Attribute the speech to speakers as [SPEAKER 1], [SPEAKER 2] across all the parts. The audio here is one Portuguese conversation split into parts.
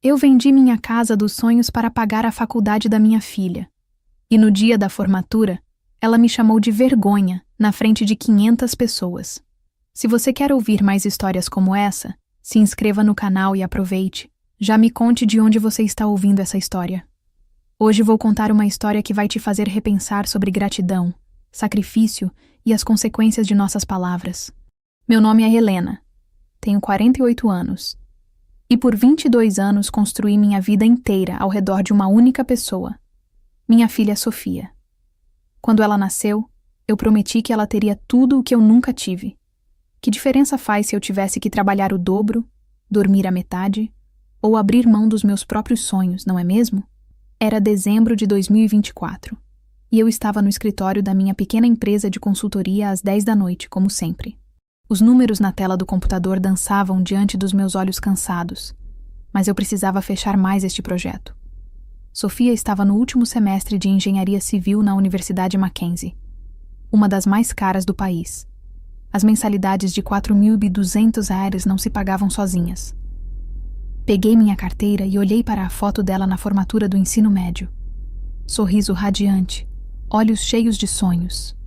[SPEAKER 1] Eu vendi minha casa dos sonhos para pagar a faculdade da minha filha. E no dia da formatura, ela me chamou de vergonha na frente de 500 pessoas. Se você quer ouvir mais histórias como essa, se inscreva no canal e aproveite. Já me conte de onde você está ouvindo essa história. Hoje vou contar uma história que vai te fazer repensar sobre gratidão, sacrifício e as consequências de nossas palavras. Meu nome é Helena. Tenho 48 anos. E por 22 anos construí minha vida inteira ao redor de uma única pessoa. Minha filha Sofia. Quando ela nasceu, eu prometi que ela teria tudo o que eu nunca tive. Que diferença faz se eu tivesse que trabalhar o dobro, dormir a metade, ou abrir mão dos meus próprios sonhos, não é mesmo? Era dezembro de 2024, e eu estava no escritório da minha pequena empresa de consultoria às 10 da noite, como sempre. Os números na tela do computador dançavam diante dos meus olhos cansados, mas eu precisava fechar mais este projeto. Sofia estava no último semestre de engenharia civil na Universidade Mackenzie, uma das mais caras do país. As mensalidades de R$ 4.200 não se pagavam sozinhas. Peguei minha carteira e olhei para a foto dela na formatura do ensino médio. Sorriso radiante, olhos cheios de sonhos.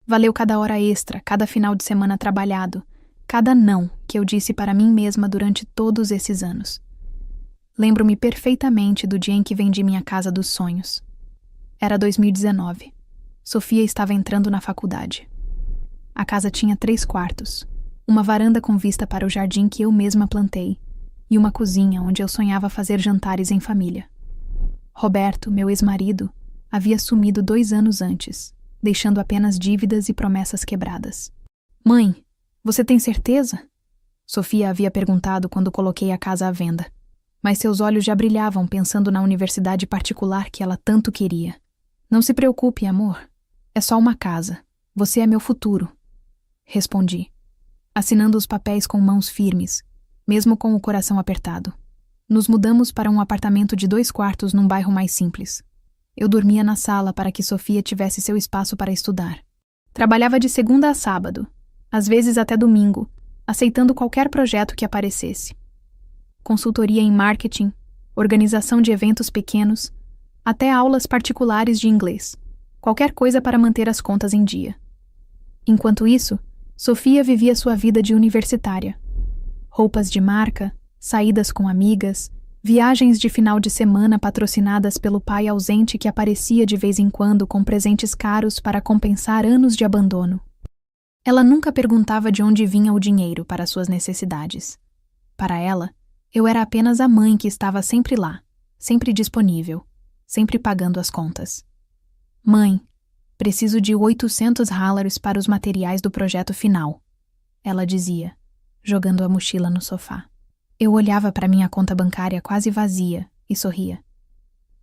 [SPEAKER 1] Valeu cada hora extra, cada final de semana trabalhado, cada não que eu disse para mim mesma durante todos esses anos. Lembro-me perfeitamente do dia em que vendi minha casa dos sonhos. Era 2019. Sofia estava entrando na faculdade. A casa tinha 3 quartos, uma varanda com vista para o jardim que eu mesma plantei e uma cozinha onde eu sonhava fazer jantares em família. Roberto, meu ex-marido, havia sumido 2 anos antes, deixando apenas dívidas e promessas quebradas. Mãe, você tem certeza? Sofia havia perguntado quando coloquei a casa à venda, mas seus olhos já brilhavam pensando na universidade particular que ela tanto queria. Não se preocupe, amor. É só uma casa. Você é meu futuro. Respondi, assinando os papéis com mãos firmes, mesmo com o coração apertado. Nos mudamos para um apartamento de 2 quartos num bairro mais simples. Eu dormia na sala para que Sofia tivesse seu espaço para estudar. Trabalhava de segunda a sábado, às vezes até domingo, aceitando qualquer projeto que aparecesse. Consultoria em marketing, organização de eventos pequenos, até aulas particulares de inglês. Qualquer coisa para manter as contas em dia. Enquanto isso, Sofia vivia sua vida de universitária. Roupas de marca, saídas com amigas, viagens de final de semana patrocinadas pelo pai ausente que aparecia de vez em quando com presentes caros para compensar anos de abandono. Ela nunca perguntava de onde vinha o dinheiro para suas necessidades. Para ela, eu era apenas a mãe que estava sempre lá, sempre disponível, sempre pagando as contas. Mãe, preciso de $800 para os materiais do projeto final, ela dizia, jogando a mochila no sofá. Eu olhava para minha conta bancária quase vazia e sorria.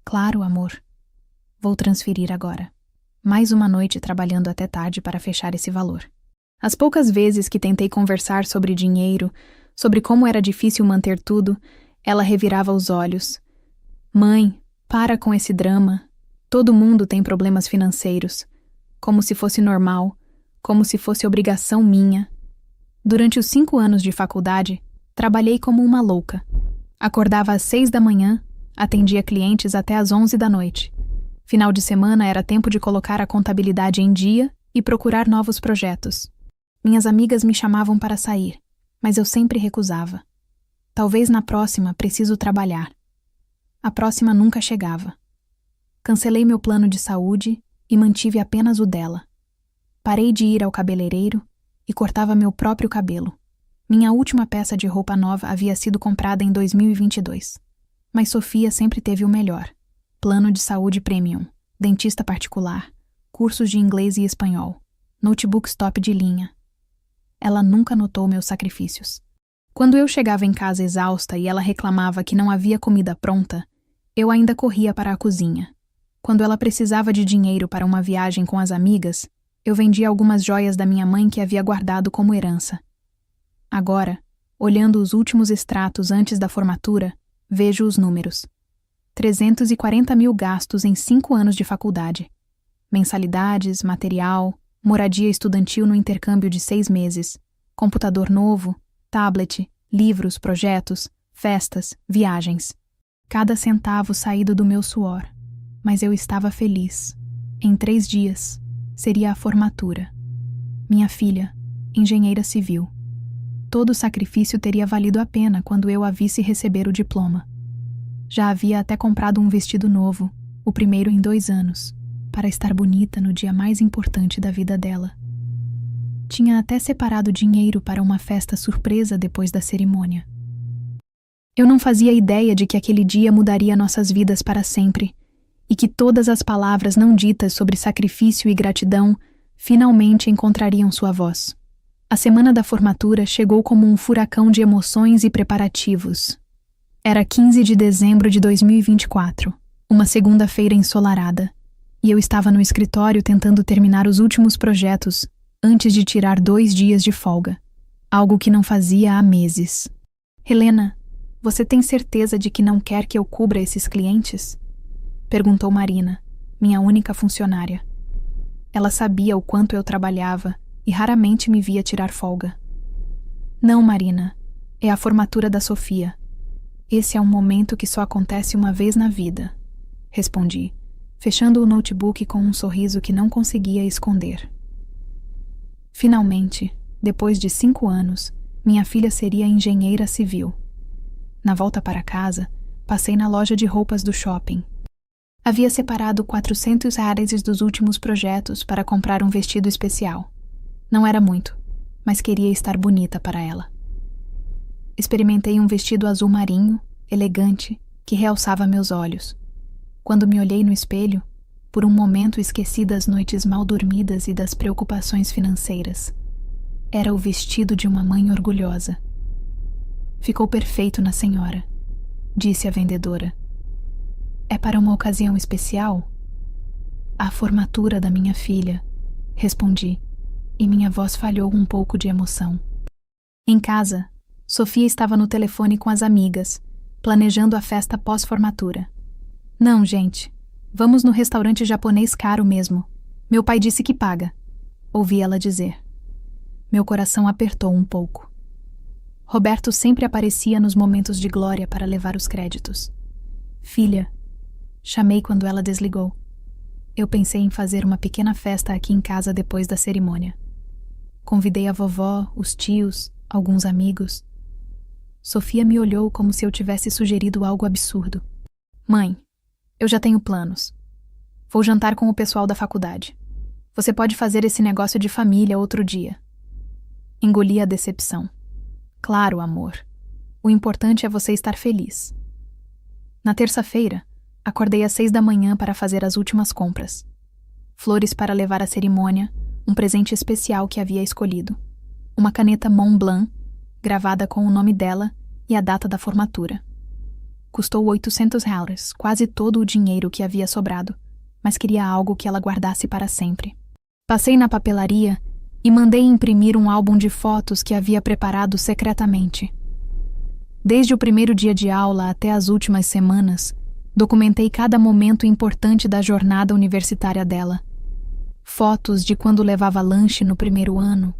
[SPEAKER 1] Claro, amor. Vou transferir agora. Mais uma noite trabalhando até tarde para fechar esse valor. As poucas vezes que tentei conversar sobre dinheiro, sobre como era difícil manter tudo, ela revirava os olhos. Mãe, para com esse drama. Todo mundo tem problemas financeiros. Como se fosse normal, como se fosse obrigação minha. Durante os 5 anos de faculdade, trabalhei como uma louca. Acordava às 6 da manhã, atendia clientes até às 11 da noite. Final de semana era tempo de colocar a contabilidade em dia e procurar novos projetos. Minhas amigas me chamavam para sair, mas eu sempre recusava. Talvez na próxima preciso trabalhar. A próxima nunca chegava. Cancelei meu plano de saúde e mantive apenas o dela. Parei de ir ao cabeleireiro e cortava meu próprio cabelo. Minha última peça de roupa nova havia sido comprada em 2022. Mas Sofia sempre teve o melhor. Plano de saúde premium, dentista particular, cursos de inglês e espanhol, notebooks top de linha. Ela nunca notou meus sacrifícios. Quando eu chegava em casa exausta e ela reclamava que não havia comida pronta, eu ainda corria para a cozinha. Quando ela precisava de dinheiro para uma viagem com as amigas, eu vendia algumas joias da minha mãe que havia guardado como herança. Agora, olhando os últimos extratos antes da formatura, vejo os números. 340 mil gastos em 5 anos de faculdade. Mensalidades, material, moradia estudantil no intercâmbio de 6 meses, computador novo, tablet, livros, projetos, festas, viagens. cada centavo saído do meu suor, mas eu estava feliz. Em 3 dias, seria a formatura. Minha filha, engenheira civil. Todo o sacrifício teria valido a pena quando eu a visse receber o diploma. Já havia até comprado um vestido novo, o primeiro em 2 anos, para estar bonita no dia mais importante da vida dela. Tinha até separado dinheiro para uma festa surpresa depois da cerimônia. Eu não fazia ideia de que aquele dia mudaria nossas vidas para sempre e que todas as palavras não ditas sobre sacrifício e gratidão finalmente encontrariam sua voz. A semana da formatura chegou como um furacão de emoções e preparativos. Era 15 de dezembro de 2024, uma segunda-feira ensolarada, e eu estava no escritório tentando terminar os últimos projetos antes de tirar 2 dias de folga, algo que não fazia há meses. Helena, você tem certeza de que não quer que eu cubra esses clientes? Perguntou Marina, minha única funcionária. Ela sabia o quanto eu trabalhava e raramente me via tirar folga. Não, Marina, é a formatura da Sofia. Esse é um momento que só acontece uma vez na vida, respondi, fechando o notebook com um sorriso que não conseguia esconder. Finalmente, depois de 5 anos, minha filha seria engenheira civil. Na volta para casa, passei na loja de roupas do shopping. Havia separado R$400 dos últimos projetos para comprar um vestido especial. Não era muito, mas queria estar bonita para ela. Experimentei um vestido azul marinho, elegante, que realçava meus olhos. Quando me olhei no espelho, por um momento esqueci das noites mal dormidas e das preocupações financeiras. Era o vestido de uma mãe orgulhosa. Ficou perfeito na senhora, disse a vendedora. É para uma ocasião especial? A formatura da minha filha, respondi, e minha voz falhou um pouco de emoção. Em casa, Sofia estava no telefone com as amigas, planejando a festa pós-formatura. Não, gente, vamos no restaurante japonês caro mesmo. Meu pai disse que paga, ouvi ela dizer. Meu coração apertou um pouco. Roberto sempre aparecia nos momentos de glória para levar os créditos. Filha, chamei quando ela desligou. Eu pensei em fazer uma pequena festa aqui em casa depois da cerimônia. Convidei a vovó, os tios, alguns amigos. Sofia me olhou como se eu tivesse sugerido algo absurdo. Mãe, eu já tenho planos. Vou jantar com o pessoal da faculdade. Você pode fazer esse negócio de família outro dia. Engoli a decepção. Claro, amor. O importante é você estar feliz. Na terça-feira, acordei às 6 da manhã para fazer as últimas compras. Flores para levar à cerimônia, um presente especial que havia escolhido. Uma caneta Montblanc, gravada com o nome dela e a data da formatura. Custou R$800, quase todo o dinheiro que havia sobrado, mas queria algo que ela guardasse para sempre. Passei na papelaria e mandei imprimir um álbum de fotos que havia preparado secretamente. Desde o primeiro dia de aula até as últimas semanas, documentei cada momento importante da jornada universitária dela. Fotos de quando levava lanche no primeiro ano,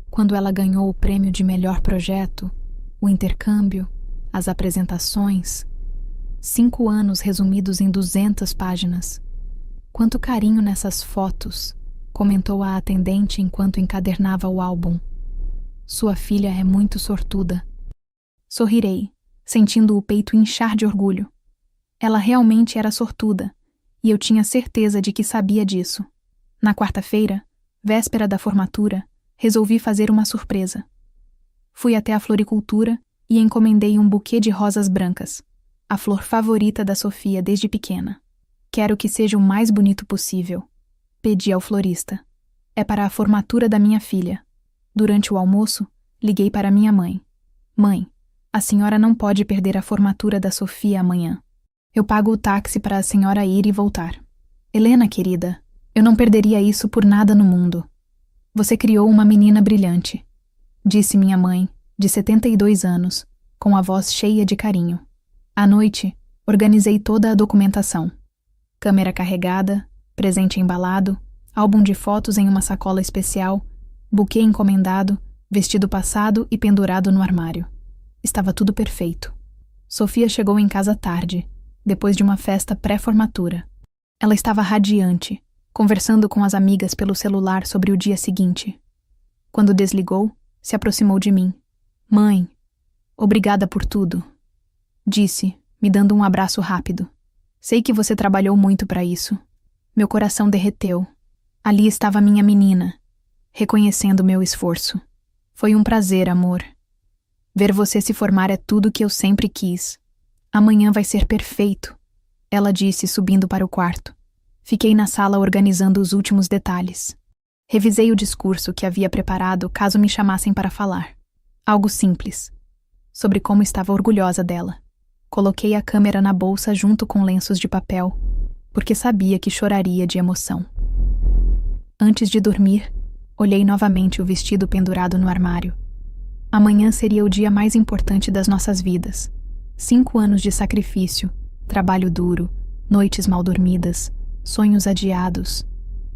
[SPEAKER 1] quando ela ganhou o prêmio de melhor projeto, o intercâmbio, as apresentações. 5 anos resumidos em 200 páginas. Quanto carinho nessas fotos, comentou a atendente enquanto encadernava o álbum. Sua filha é muito sortuda. Sorrirei, sentindo o peito inchar de orgulho. Ela realmente era sortuda, e eu tinha certeza de que sabia disso. Na quarta-feira, véspera da formatura, resolvi fazer uma surpresa. Fui até a floricultura e encomendei um buquê de rosas brancas, a flor favorita da Sofia desde pequena. Quero que seja o mais bonito possível, pedi ao florista. É para a formatura da minha filha. Durante o almoço, liguei para minha mãe. Mãe, a senhora não pode perder a formatura da Sofia amanhã. Eu pago o táxi para a senhora ir e voltar. Helena, querida, eu não perderia isso por nada no mundo. Você criou uma menina brilhante, disse minha mãe, de 72 anos, com a voz cheia de carinho. À noite, organizei toda a documentação. Câmera carregada, presente embalado, álbum de fotos em uma sacola especial, buquê encomendado, vestido passado e pendurado no armário. Estava tudo perfeito. Sofia chegou em casa tarde, depois de uma festa pré-formatura. Ela estava radiante, conversando com as amigas pelo celular sobre o dia seguinte. Quando desligou, se aproximou de mim. Mãe, obrigada por tudo, disse, me dando um abraço rápido. Sei que você trabalhou muito para isso. Meu coração derreteu. Ali estava minha menina, reconhecendo meu esforço. Foi um prazer, amor. Ver você se formar é tudo que eu sempre quis. Amanhã vai ser perfeito, ela disse, subindo para o quarto. Fiquei na sala organizando os últimos detalhes. Revisei o discurso que havia preparado caso me chamassem para falar. Algo simples, sobre como estava orgulhosa dela. Coloquei a câmera na bolsa junto com lenços de papel, porque sabia que choraria de emoção. Antes de dormir, olhei novamente o vestido pendurado no armário. Amanhã seria o dia mais importante das nossas vidas. 5 anos de sacrifício, trabalho duro, noites mal dormidas, sonhos adiados,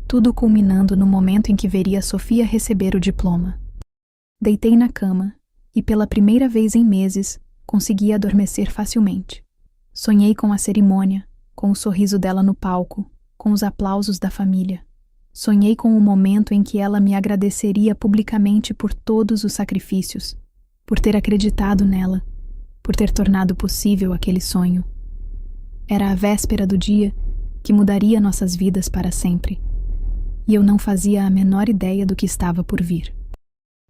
[SPEAKER 1] tudo culminando no momento em que veria Sofia receber o diploma. Deitei na cama e, pela primeira vez em meses, consegui adormecer facilmente. Sonhei com a cerimônia, com o sorriso dela no palco, com os aplausos da família. Sonhei com o momento em que ela me agradeceria publicamente por todos os sacrifícios, por ter acreditado nela, por ter tornado possível aquele sonho. Era a véspera do dia que mudaria nossas vidas para sempre, e eu não fazia a menor ideia do que estava por vir.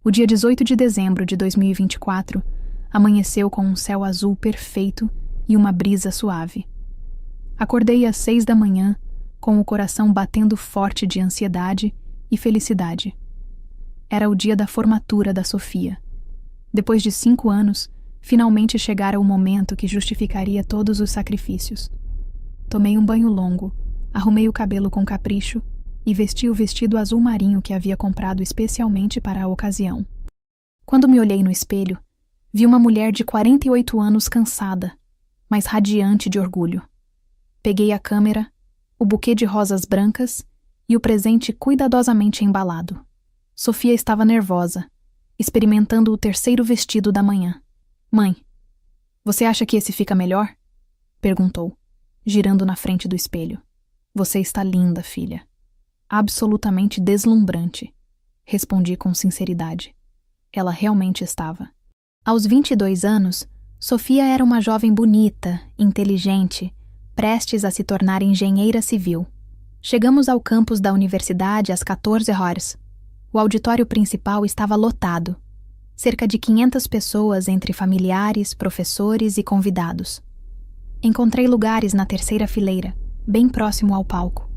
[SPEAKER 1] O dia 18 de dezembro de 2024 amanheceu com um céu azul perfeito e uma brisa suave. Acordei às 6 da manhã, com o coração batendo forte de ansiedade e felicidade. Era o dia da formatura da Sofia. Depois de 5 anos, finalmente chegara o momento que justificaria todos os sacrifícios. Tomei um banho longo, arrumei o cabelo com capricho e vesti o vestido azul marinho que havia comprado especialmente para a ocasião. Quando me olhei no espelho, vi uma mulher de 48 anos cansada, mas radiante de orgulho. Peguei a câmera, o buquê de rosas brancas e o presente cuidadosamente embalado. Sofia estava nervosa, experimentando o 3º vestido da manhã. Mãe, você acha que esse fica melhor? Perguntou, girando na frente do espelho. Você está linda, filha. Absolutamente deslumbrante, respondi com sinceridade. Ela realmente estava. Aos 22 anos, Sofia era uma jovem bonita, inteligente, prestes a se tornar engenheira civil. Chegamos ao campus da universidade às 14 horas. O auditório principal estava lotado. Cerca de 500 pessoas entre familiares, professores e convidados. Encontrei lugares na 3ª fileira, bem próximo ao palco.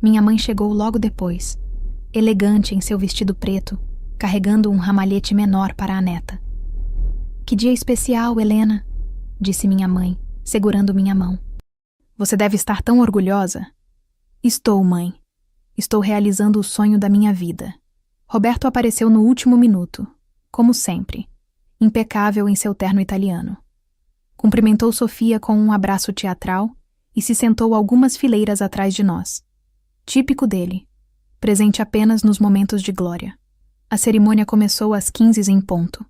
[SPEAKER 1] Minha mãe chegou logo depois, elegante em seu vestido preto, carregando um ramalhete menor para a neta. Que dia especial, Helena, disse minha mãe, segurando minha mão. Você deve estar tão orgulhosa. Estou, mãe. Estou realizando o sonho da minha vida. Roberto apareceu no último minuto, como sempre, impecável em seu terno italiano. Cumprimentou Sofia com um abraço teatral e se sentou algumas fileiras atrás de nós. Típico dele, presente apenas nos momentos de glória. A cerimônia começou às 15 em ponto.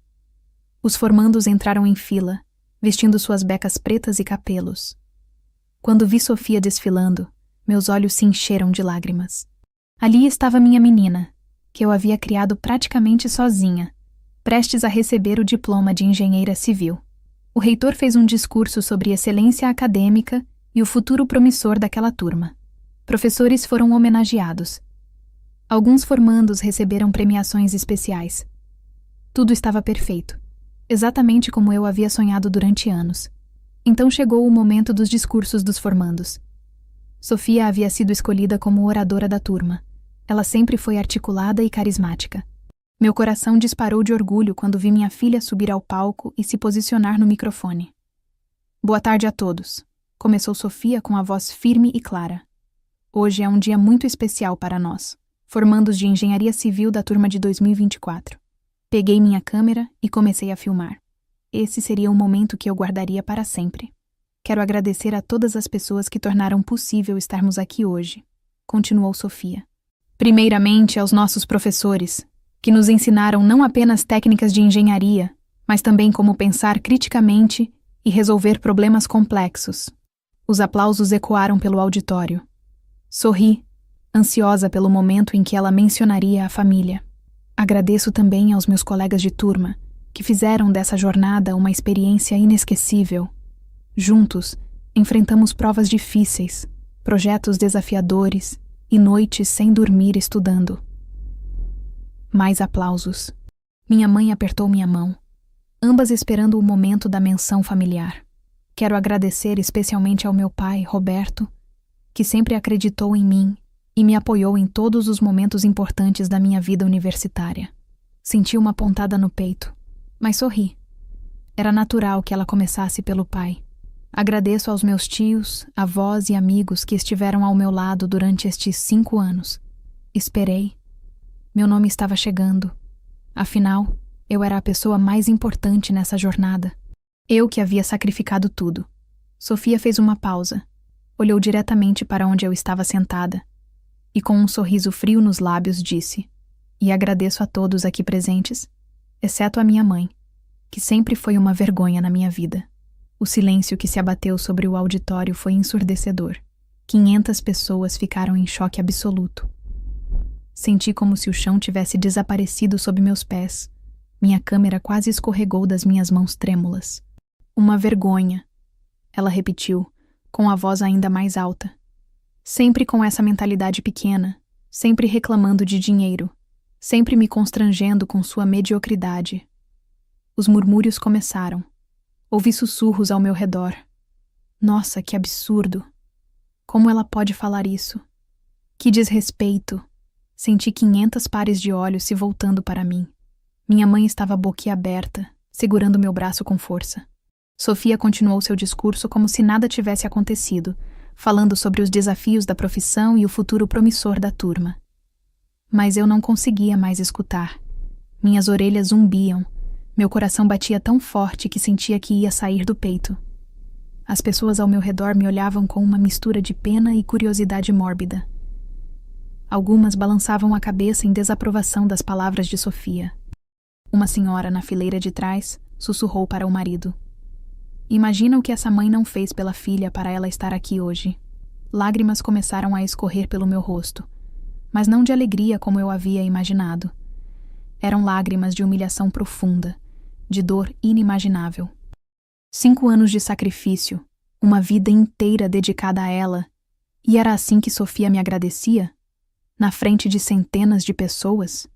[SPEAKER 1] Os formandos entraram em fila, vestindo suas becas pretas e capelos. Quando vi Sofia desfilando, meus olhos se encheram de lágrimas. Ali estava minha menina, que eu havia criado praticamente sozinha, prestes a receber o diploma de engenheira civil. O reitor fez um discurso sobre excelência acadêmica e o futuro promissor daquela turma. Professores foram homenageados. Alguns formandos receberam premiações especiais. Tudo estava perfeito, exatamente como eu havia sonhado durante anos. Então chegou o momento dos discursos dos formandos. Sofia havia sido escolhida como oradora da turma. Ela sempre foi articulada e carismática. Meu coração disparou de orgulho quando vi minha filha subir ao palco e se posicionar no microfone. Boa tarde a todos, começou Sofia com a voz firme e clara. Hoje é um dia muito especial para nós, formandos de engenharia civil da turma de 2024. Peguei minha câmera e comecei a filmar. Esse seria um momento que eu guardaria para sempre. Quero agradecer a todas as pessoas que tornaram possível estarmos aqui hoje, continuou Sofia. Primeiramente aos nossos professores, que nos ensinaram não apenas técnicas de engenharia, mas também como pensar criticamente e resolver problemas complexos. Os aplausos ecoaram pelo auditório. Sorri, ansiosa pelo momento em que ela mencionaria a família. Agradeço também aos meus colegas de turma, que fizeram dessa jornada uma experiência inesquecível. Juntos, enfrentamos provas difíceis, projetos desafiadores e noites sem dormir estudando. Mais aplausos. Minha mãe apertou minha mão, ambas esperando o momento da menção familiar. Quero agradecer especialmente ao meu pai, Roberto, que sempre acreditou em mim e me apoiou em todos os momentos importantes da minha vida universitária. Senti uma pontada no peito, mas sorri. Era natural que ela começasse pelo pai. Agradeço aos meus tios, avós e amigos que estiveram ao meu lado durante estes 5 anos. Esperei. Meu nome estava chegando. Afinal, eu era a pessoa mais importante nessa jornada. Eu que havia sacrificado tudo. Sofia fez uma pausa. Olhou diretamente para onde eu estava sentada e, com um sorriso frio nos lábios, disse: "E agradeço a todos aqui presentes, exceto a minha mãe, que sempre foi uma vergonha na minha vida." O silêncio que se abateu sobre o auditório foi ensurdecedor. 500 pessoas ficaram em choque absoluto. Senti como se o chão tivesse desaparecido sob meus pés. Minha câmera quase escorregou das minhas mãos trêmulas. "Uma vergonha", ela repetiu, com a voz ainda mais alta. Sempre com essa mentalidade pequena, sempre reclamando de dinheiro, sempre me constrangendo com sua mediocridade. Os murmúrios começaram. Ouvi sussurros ao meu redor. Nossa, que absurdo! Como ela pode falar isso? Que desrespeito! Senti 500 pares de olhos se voltando para mim. Minha mãe estava boquiaberta, segurando meu braço com força. Sofia continuou seu discurso como se nada tivesse acontecido, falando sobre os desafios da profissão e o futuro promissor da turma. Mas eu não conseguia mais escutar. Minhas orelhas zumbiam. Meu coração batia tão forte que sentia que ia sair do peito. As pessoas ao meu redor me olhavam com uma mistura de pena e curiosidade mórbida. Algumas balançavam a cabeça em desaprovação das palavras de Sofia. Uma senhora na fileira de trás sussurrou para o marido: "Imagina o que essa mãe não fez pela filha para ela estar aqui hoje." Lágrimas começaram a escorrer pelo meu rosto, mas não de alegria como eu havia imaginado. Eram lágrimas de humilhação profunda, de dor inimaginável. 5 anos de sacrifício, uma vida inteira dedicada a ela, e era assim que Sofia me agradecia? Na frente de centenas de pessoas?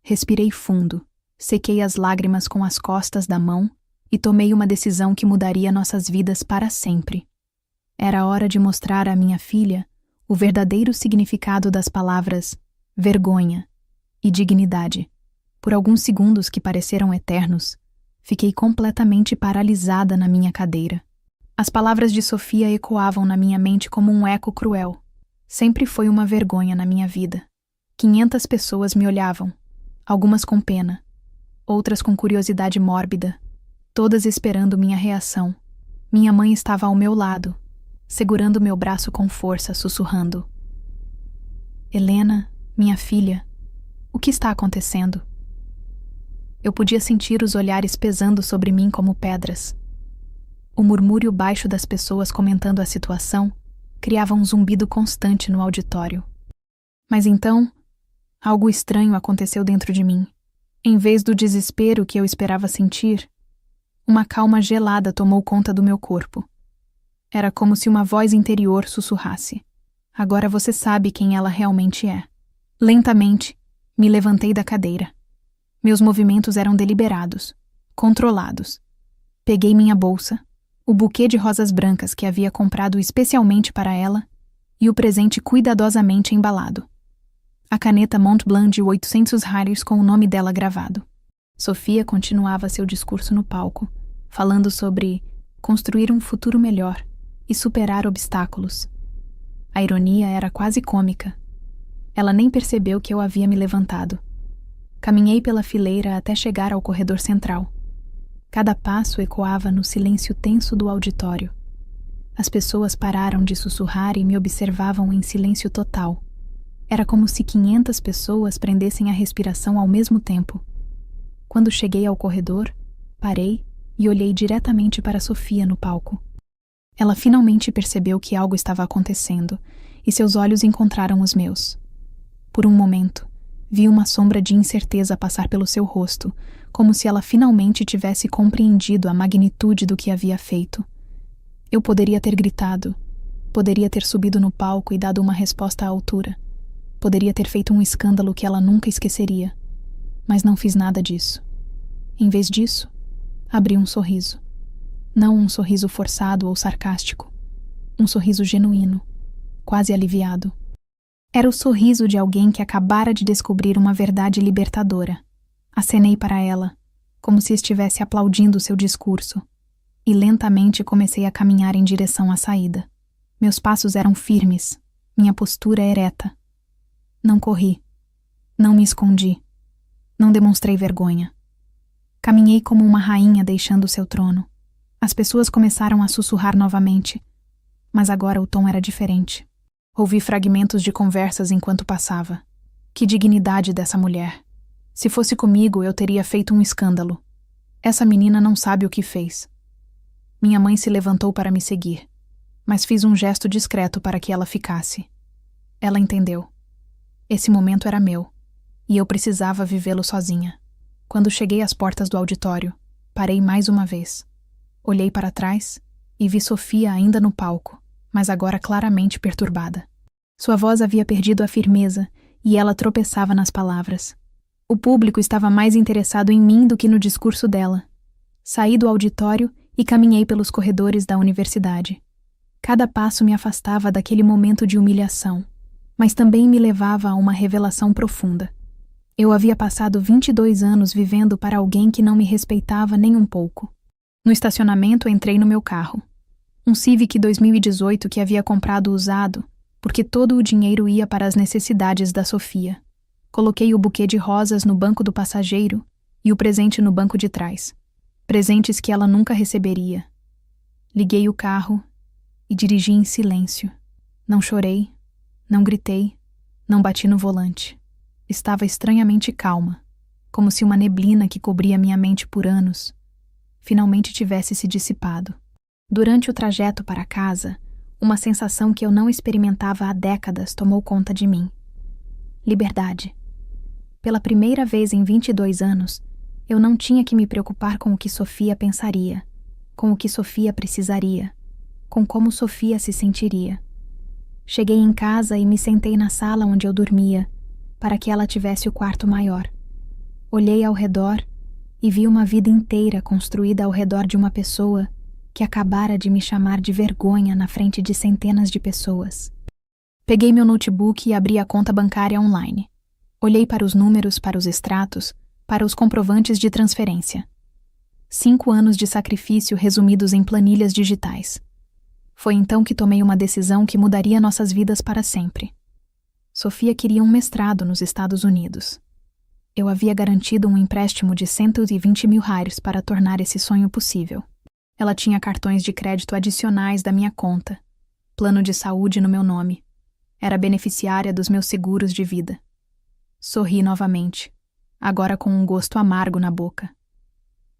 [SPEAKER 1] Respirei fundo, sequei as lágrimas com as costas da mão e tomei uma decisão que mudaria nossas vidas para sempre. Era hora de mostrar à minha filha o verdadeiro significado das palavras vergonha e dignidade. Por alguns segundos que pareceram eternos, fiquei completamente paralisada na minha cadeira. As palavras de Sofia ecoavam na minha mente como um eco cruel. Sempre foi uma vergonha na minha vida. 500 pessoas me olhavam, algumas com pena, outras com curiosidade mórbida, todas esperando minha reação. Minha mãe estava ao meu lado, segurando meu braço com força, sussurrando: "Helena, minha filha, o que está acontecendo?" Eu podia sentir os olhares pesando sobre mim como pedras. O murmúrio baixo das pessoas comentando a situação criava um zumbido constante no auditório. Mas então, algo estranho aconteceu dentro de mim. Em vez do desespero que eu esperava sentir, uma calma gelada tomou conta do meu corpo. Era como se uma voz interior sussurrasse: "Agora você sabe quem ela realmente é." Lentamente, me levantei da cadeira. Meus movimentos eram deliberados, controlados. Peguei minha bolsa, o buquê de rosas brancas que havia comprado especialmente para ela e o presente cuidadosamente embalado. A caneta Mont Blanc de 800 Harriers com o nome dela gravado. Sofia continuava seu discurso no palco, falando sobre construir um futuro melhor e superar obstáculos. A ironia era quase cômica. Ela nem percebeu que eu havia me levantado. Caminhei pela fileira até chegar ao corredor central. Cada passo ecoava no silêncio tenso do auditório. As pessoas pararam de sussurrar e me observavam em silêncio total. Era como se 500 pessoas prendessem a respiração ao mesmo tempo. Quando cheguei ao corredor, parei e olhei diretamente para Sofia no palco. Ela finalmente percebeu que algo estava acontecendo e seus olhos encontraram os meus. Por um momento, vi uma sombra de incerteza passar pelo seu rosto, como se ela finalmente tivesse compreendido a magnitude do que havia feito. Eu poderia ter gritado, poderia ter subido no palco e dado uma resposta à altura, poderia ter feito um escândalo que ela nunca esqueceria, mas não fiz nada disso. Em vez disso, abri um sorriso. Não um sorriso forçado ou sarcástico. Um sorriso genuíno, quase aliviado. Era o sorriso de alguém que acabara de descobrir uma verdade libertadora. Acenei para ela, como se estivesse aplaudindo seu discurso, e lentamente comecei a caminhar em direção à saída. Meus passos eram firmes, minha postura ereta. Não corri. Não me escondi. Não demonstrei vergonha. Caminhei como uma rainha deixando seu trono. As pessoas começaram a sussurrar novamente, mas agora o tom era diferente. Ouvi fragmentos de conversas enquanto passava. Que dignidade dessa mulher! Se fosse comigo, eu teria feito um escândalo. Essa menina não sabe o que fez. Minha mãe se levantou para me seguir, mas fiz um gesto discreto para que ela ficasse. Ela entendeu. Esse momento era meu, e eu precisava vivê-lo sozinha. Quando cheguei às portas do auditório, parei mais uma vez. Olhei para trás e vi Sofia ainda no palco, mas agora claramente perturbada. Sua voz havia perdido a firmeza e ela tropeçava nas palavras. O público estava mais interessado em mim do que no discurso dela. Saí do auditório e caminhei pelos corredores da universidade. Cada passo me afastava daquele momento de humilhação, mas também me levava a uma revelação profunda. Eu havia passado 22 anos vivendo para alguém que não me respeitava nem um pouco. No estacionamento, entrei no meu carro. Um Civic 2018 que havia comprado usado, porque todo o dinheiro ia para as necessidades da Sofia. Coloquei o buquê de rosas no banco do passageiro e o presente no banco de trás. Presentes que ela nunca receberia. Liguei o carro e dirigi em silêncio. Não chorei, não gritei, não bati no volante. Estava estranhamente calma, como se uma neblina que cobria minha mente por anos finalmente tivesse se dissipado. Durante o trajeto para casa, uma sensação que eu não experimentava há décadas tomou conta de mim. Liberdade. Pela primeira vez em 22 anos, eu não tinha que me preocupar com o que Sofia pensaria, com o que Sofia precisaria, com como Sofia se sentiria. Cheguei em casa e me sentei na sala onde eu dormia, para que ela tivesse o quarto maior. Olhei ao redor e vi uma vida inteira construída ao redor de uma pessoa que acabara de me chamar de vergonha na frente de centenas de pessoas. Peguei meu notebook e abri a conta bancária online. Olhei para os números, para os extratos, para os comprovantes de transferência. 5 anos de sacrifício resumidos em planilhas digitais. Foi então que tomei uma decisão que mudaria nossas vidas para sempre. Sofia queria um mestrado nos Estados Unidos. Eu havia garantido um empréstimo de 120 mil reais para tornar esse sonho possível. Ela tinha cartões de crédito adicionais da minha conta, plano de saúde no meu nome. Era beneficiária dos meus seguros de vida. Sorri novamente, agora com um gosto amargo na boca.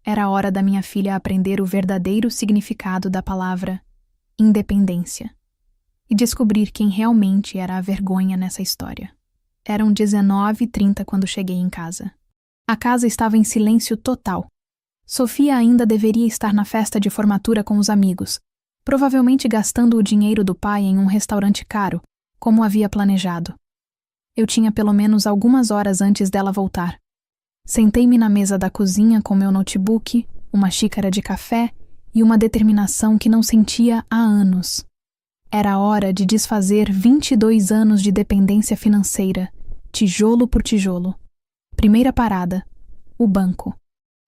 [SPEAKER 1] Era a hora da minha filha aprender o verdadeiro significado da palavra independência e descobrir quem realmente era a vergonha nessa história. Eram 19h30 quando cheguei em casa. A casa estava em silêncio total. Sofia ainda deveria estar na festa de formatura com os amigos, provavelmente gastando o dinheiro do pai em um restaurante caro, como havia planejado. Eu tinha pelo menos algumas horas antes dela voltar. Sentei-me na mesa da cozinha com meu notebook, uma xícara de café e uma determinação que não sentia há anos. Era hora de desfazer 22 anos de dependência financeira, tijolo por tijolo. Primeira parada, o banco.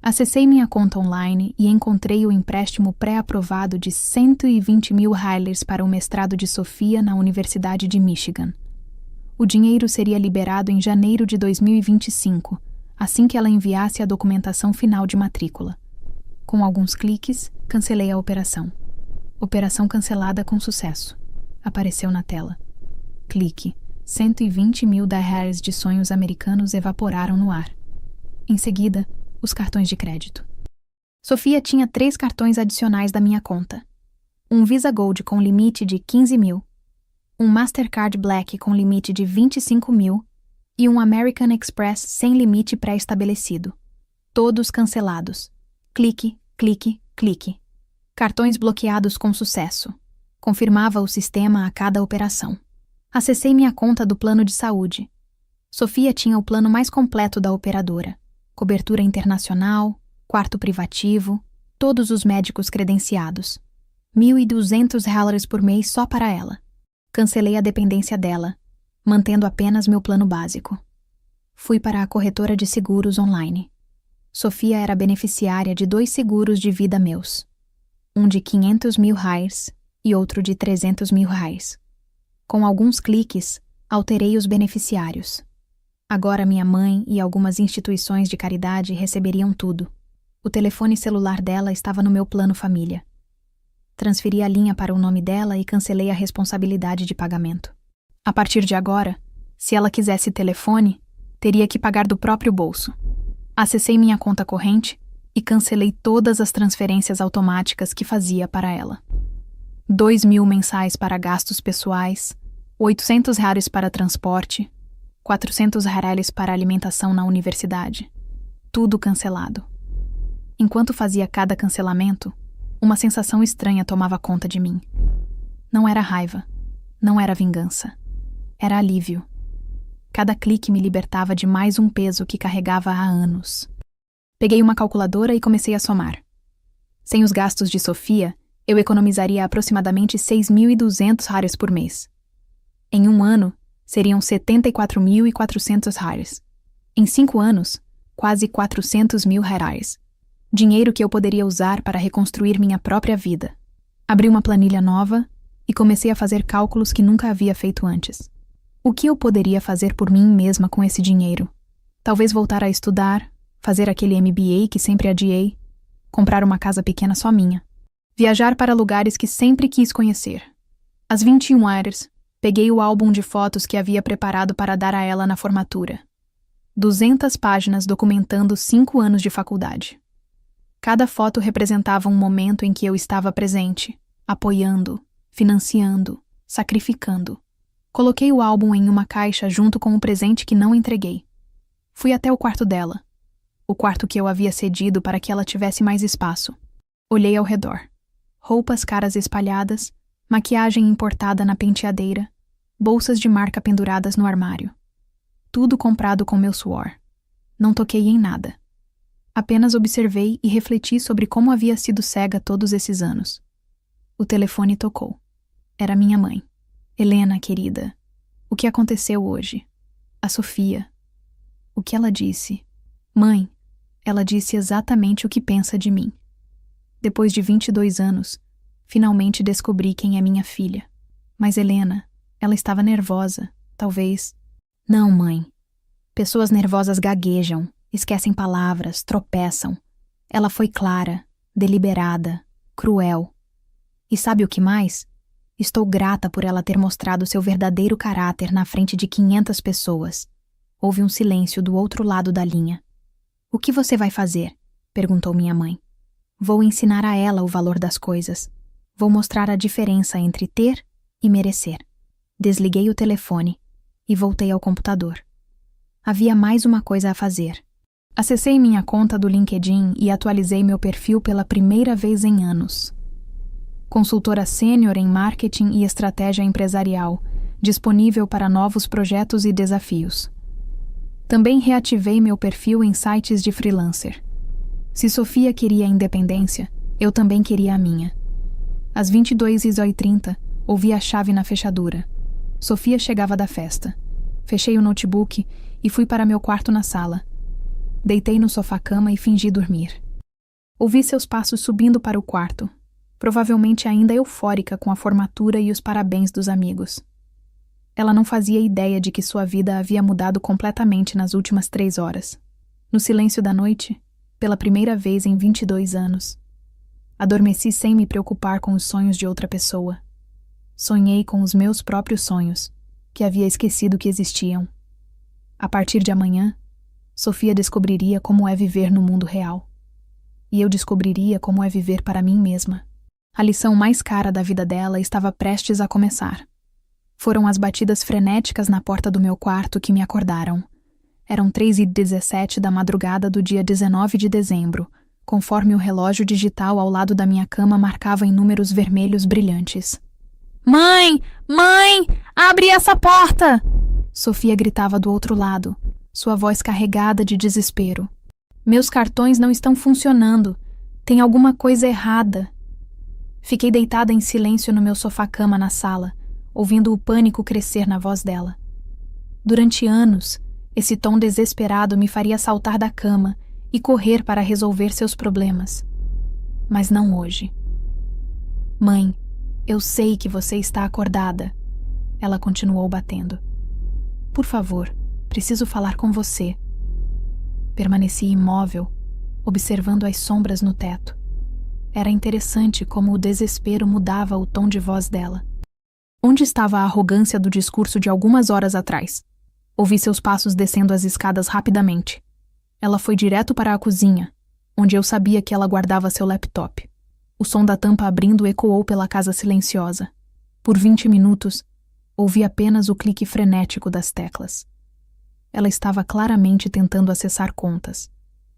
[SPEAKER 1] Acessei minha conta online e encontrei o empréstimo pré-aprovado de 120 mil reais para o mestrado de Sofia na Universidade de Michigan. O dinheiro seria liberado em janeiro de 2025, assim que ela enviasse a documentação final de matrícula. Com alguns cliques, cancelei a operação. Operação cancelada com sucesso. Apareceu na tela. Clique. 120 mil reais de sonhos americanos evaporaram no ar. Em seguida, os cartões de crédito. Sofia tinha 3 cartões adicionais da minha conta. um Visa Gold com limite de 15 mil, um Mastercard Black com limite de 25 mil e um American Express sem limite pré-estabelecido. Todos cancelados. Clique, clique, clique. Cartões bloqueados com sucesso. Confirmava o sistema a cada operação. Acessei minha conta do plano de saúde. Sofia tinha o plano mais completo da operadora. Cobertura internacional, quarto privativo, todos os médicos credenciados. $1.200 por mês só para ela. Cancelei a dependência dela, mantendo apenas meu plano básico. Fui para a corretora de seguros online. Sofia era beneficiária de 2 seguros de vida meus. Um de 500 mil reais e outro de 300 mil reais. Com alguns cliques, alterei os beneficiários. Agora minha mãe e algumas instituições de caridade receberiam tudo. O telefone celular dela estava no meu plano família. Transferi a linha para o nome dela e cancelei a responsabilidade de pagamento. A partir de agora, se ela quisesse telefone, teria que pagar do próprio bolso. Acessei minha conta corrente e cancelei todas as transferências automáticas que fazia para ela. 2.000 mensais para gastos pessoais, R$800 para transporte, R$400 para alimentação na universidade. Tudo cancelado. Enquanto fazia cada cancelamento, uma sensação estranha tomava conta de mim. Não era raiva, não era vingança. Era alívio. Cada clique me libertava de mais um peso que carregava há anos. Peguei uma calculadora e comecei a somar. Sem os gastos de Sofia, eu economizaria aproximadamente R$6.200 por mês. Em um ano, seriam R$74.400. Em 5 anos, quase R$400 mil. Dinheiro que eu poderia usar para reconstruir minha própria vida. Abri uma planilha nova e comecei a fazer cálculos que nunca havia feito antes. O que eu poderia fazer por mim mesma com esse dinheiro? Talvez voltar a estudar, fazer aquele MBA que sempre adiei, comprar uma casa pequena só minha. Viajar para lugares que sempre quis conhecer. Às 21 horas, peguei o álbum de fotos que havia preparado para dar a ela na formatura. 200 páginas documentando 5 anos de faculdade. Cada foto representava um momento em que eu estava presente, apoiando, financiando, sacrificando. Coloquei o álbum em uma caixa junto com o presente que não entreguei. Fui até o quarto dela, o quarto que eu havia cedido para que ela tivesse mais espaço. Olhei ao redor. Roupas caras espalhadas, maquiagem importada na penteadeira, bolsas de marca penduradas no armário. Tudo comprado com meu suor. Não toquei em nada. Apenas observei e refleti sobre como havia sido cega todos esses anos. O telefone tocou. Era minha mãe. Helena, querida. O que aconteceu hoje? A Sofia. O que ela disse? Mãe, ela disse exatamente o que pensa de mim. Depois de 22 anos, finalmente descobri quem é minha filha. Mas Helena, ela estava nervosa, talvez. Não, mãe. Pessoas nervosas gaguejam, esquecem palavras, tropeçam. Ela foi clara, deliberada, cruel. E sabe o que mais? Estou grata por ela ter mostrado seu verdadeiro caráter na frente de 500 pessoas. Houve um silêncio do outro lado da linha. O que você vai fazer? Perguntou minha mãe. Vou ensinar a ela o valor das coisas. Vou mostrar a diferença entre ter e merecer. Desliguei o telefone e voltei ao computador. Havia mais uma coisa a fazer. Acessei minha conta do LinkedIn e atualizei meu perfil pela primeira vez em anos. Consultora sênior em marketing e estratégia empresarial, disponível para novos projetos e desafios. Também reativei meu perfil em sites de freelancer. Se Sofia queria independência, eu também queria a minha. Às 22h30, ouvi a chave na fechadura. Sofia chegava da festa. Fechei o notebook e fui para meu quarto na sala. Deitei no sofá-cama e fingi dormir. Ouvi seus passos subindo para o quarto, provavelmente ainda eufórica com a formatura e os parabéns dos amigos. Ela não fazia ideia de que sua vida havia mudado completamente nas últimas 3 horas. No silêncio da noite, pela primeira vez em 22 anos. Adormeci sem me preocupar com os sonhos de outra pessoa. Sonhei com os meus próprios sonhos, que havia esquecido que existiam. A partir de amanhã, Sofia descobriria como é viver no mundo real. E eu descobriria como é viver para mim mesma. A lição mais cara da vida dela estava prestes a começar. Foram as batidas frenéticas na porta do meu quarto que me acordaram. Eram 3h17 da madrugada do dia 19 de dezembro, conforme o relógio digital ao lado da minha cama marcava em números vermelhos brilhantes. Mãe! Mãe! Abre essa porta! Sofia gritava do outro lado, sua voz carregada de desespero. Meus cartões não estão funcionando. Tem alguma coisa errada. Fiquei deitada em silêncio no meu sofá-cama na sala, ouvindo o pânico crescer na voz dela. Durante anos, esse tom desesperado me faria saltar da cama e correr para resolver seus problemas. Mas não hoje. Mãe, eu sei que você está acordada. Ela continuou batendo. Por favor, preciso falar com você. Permaneci imóvel, observando as sombras no teto. Era interessante como o desespero mudava o tom de voz dela. Onde estava a arrogância do discurso de algumas horas atrás? Ouvi seus passos descendo as escadas rapidamente. Ela foi direto para a cozinha, onde eu sabia que ela guardava seu laptop. O som da tampa abrindo ecoou pela casa silenciosa. Por 20 minutos, ouvi apenas o clique frenético das teclas. Ela estava claramente tentando acessar contas,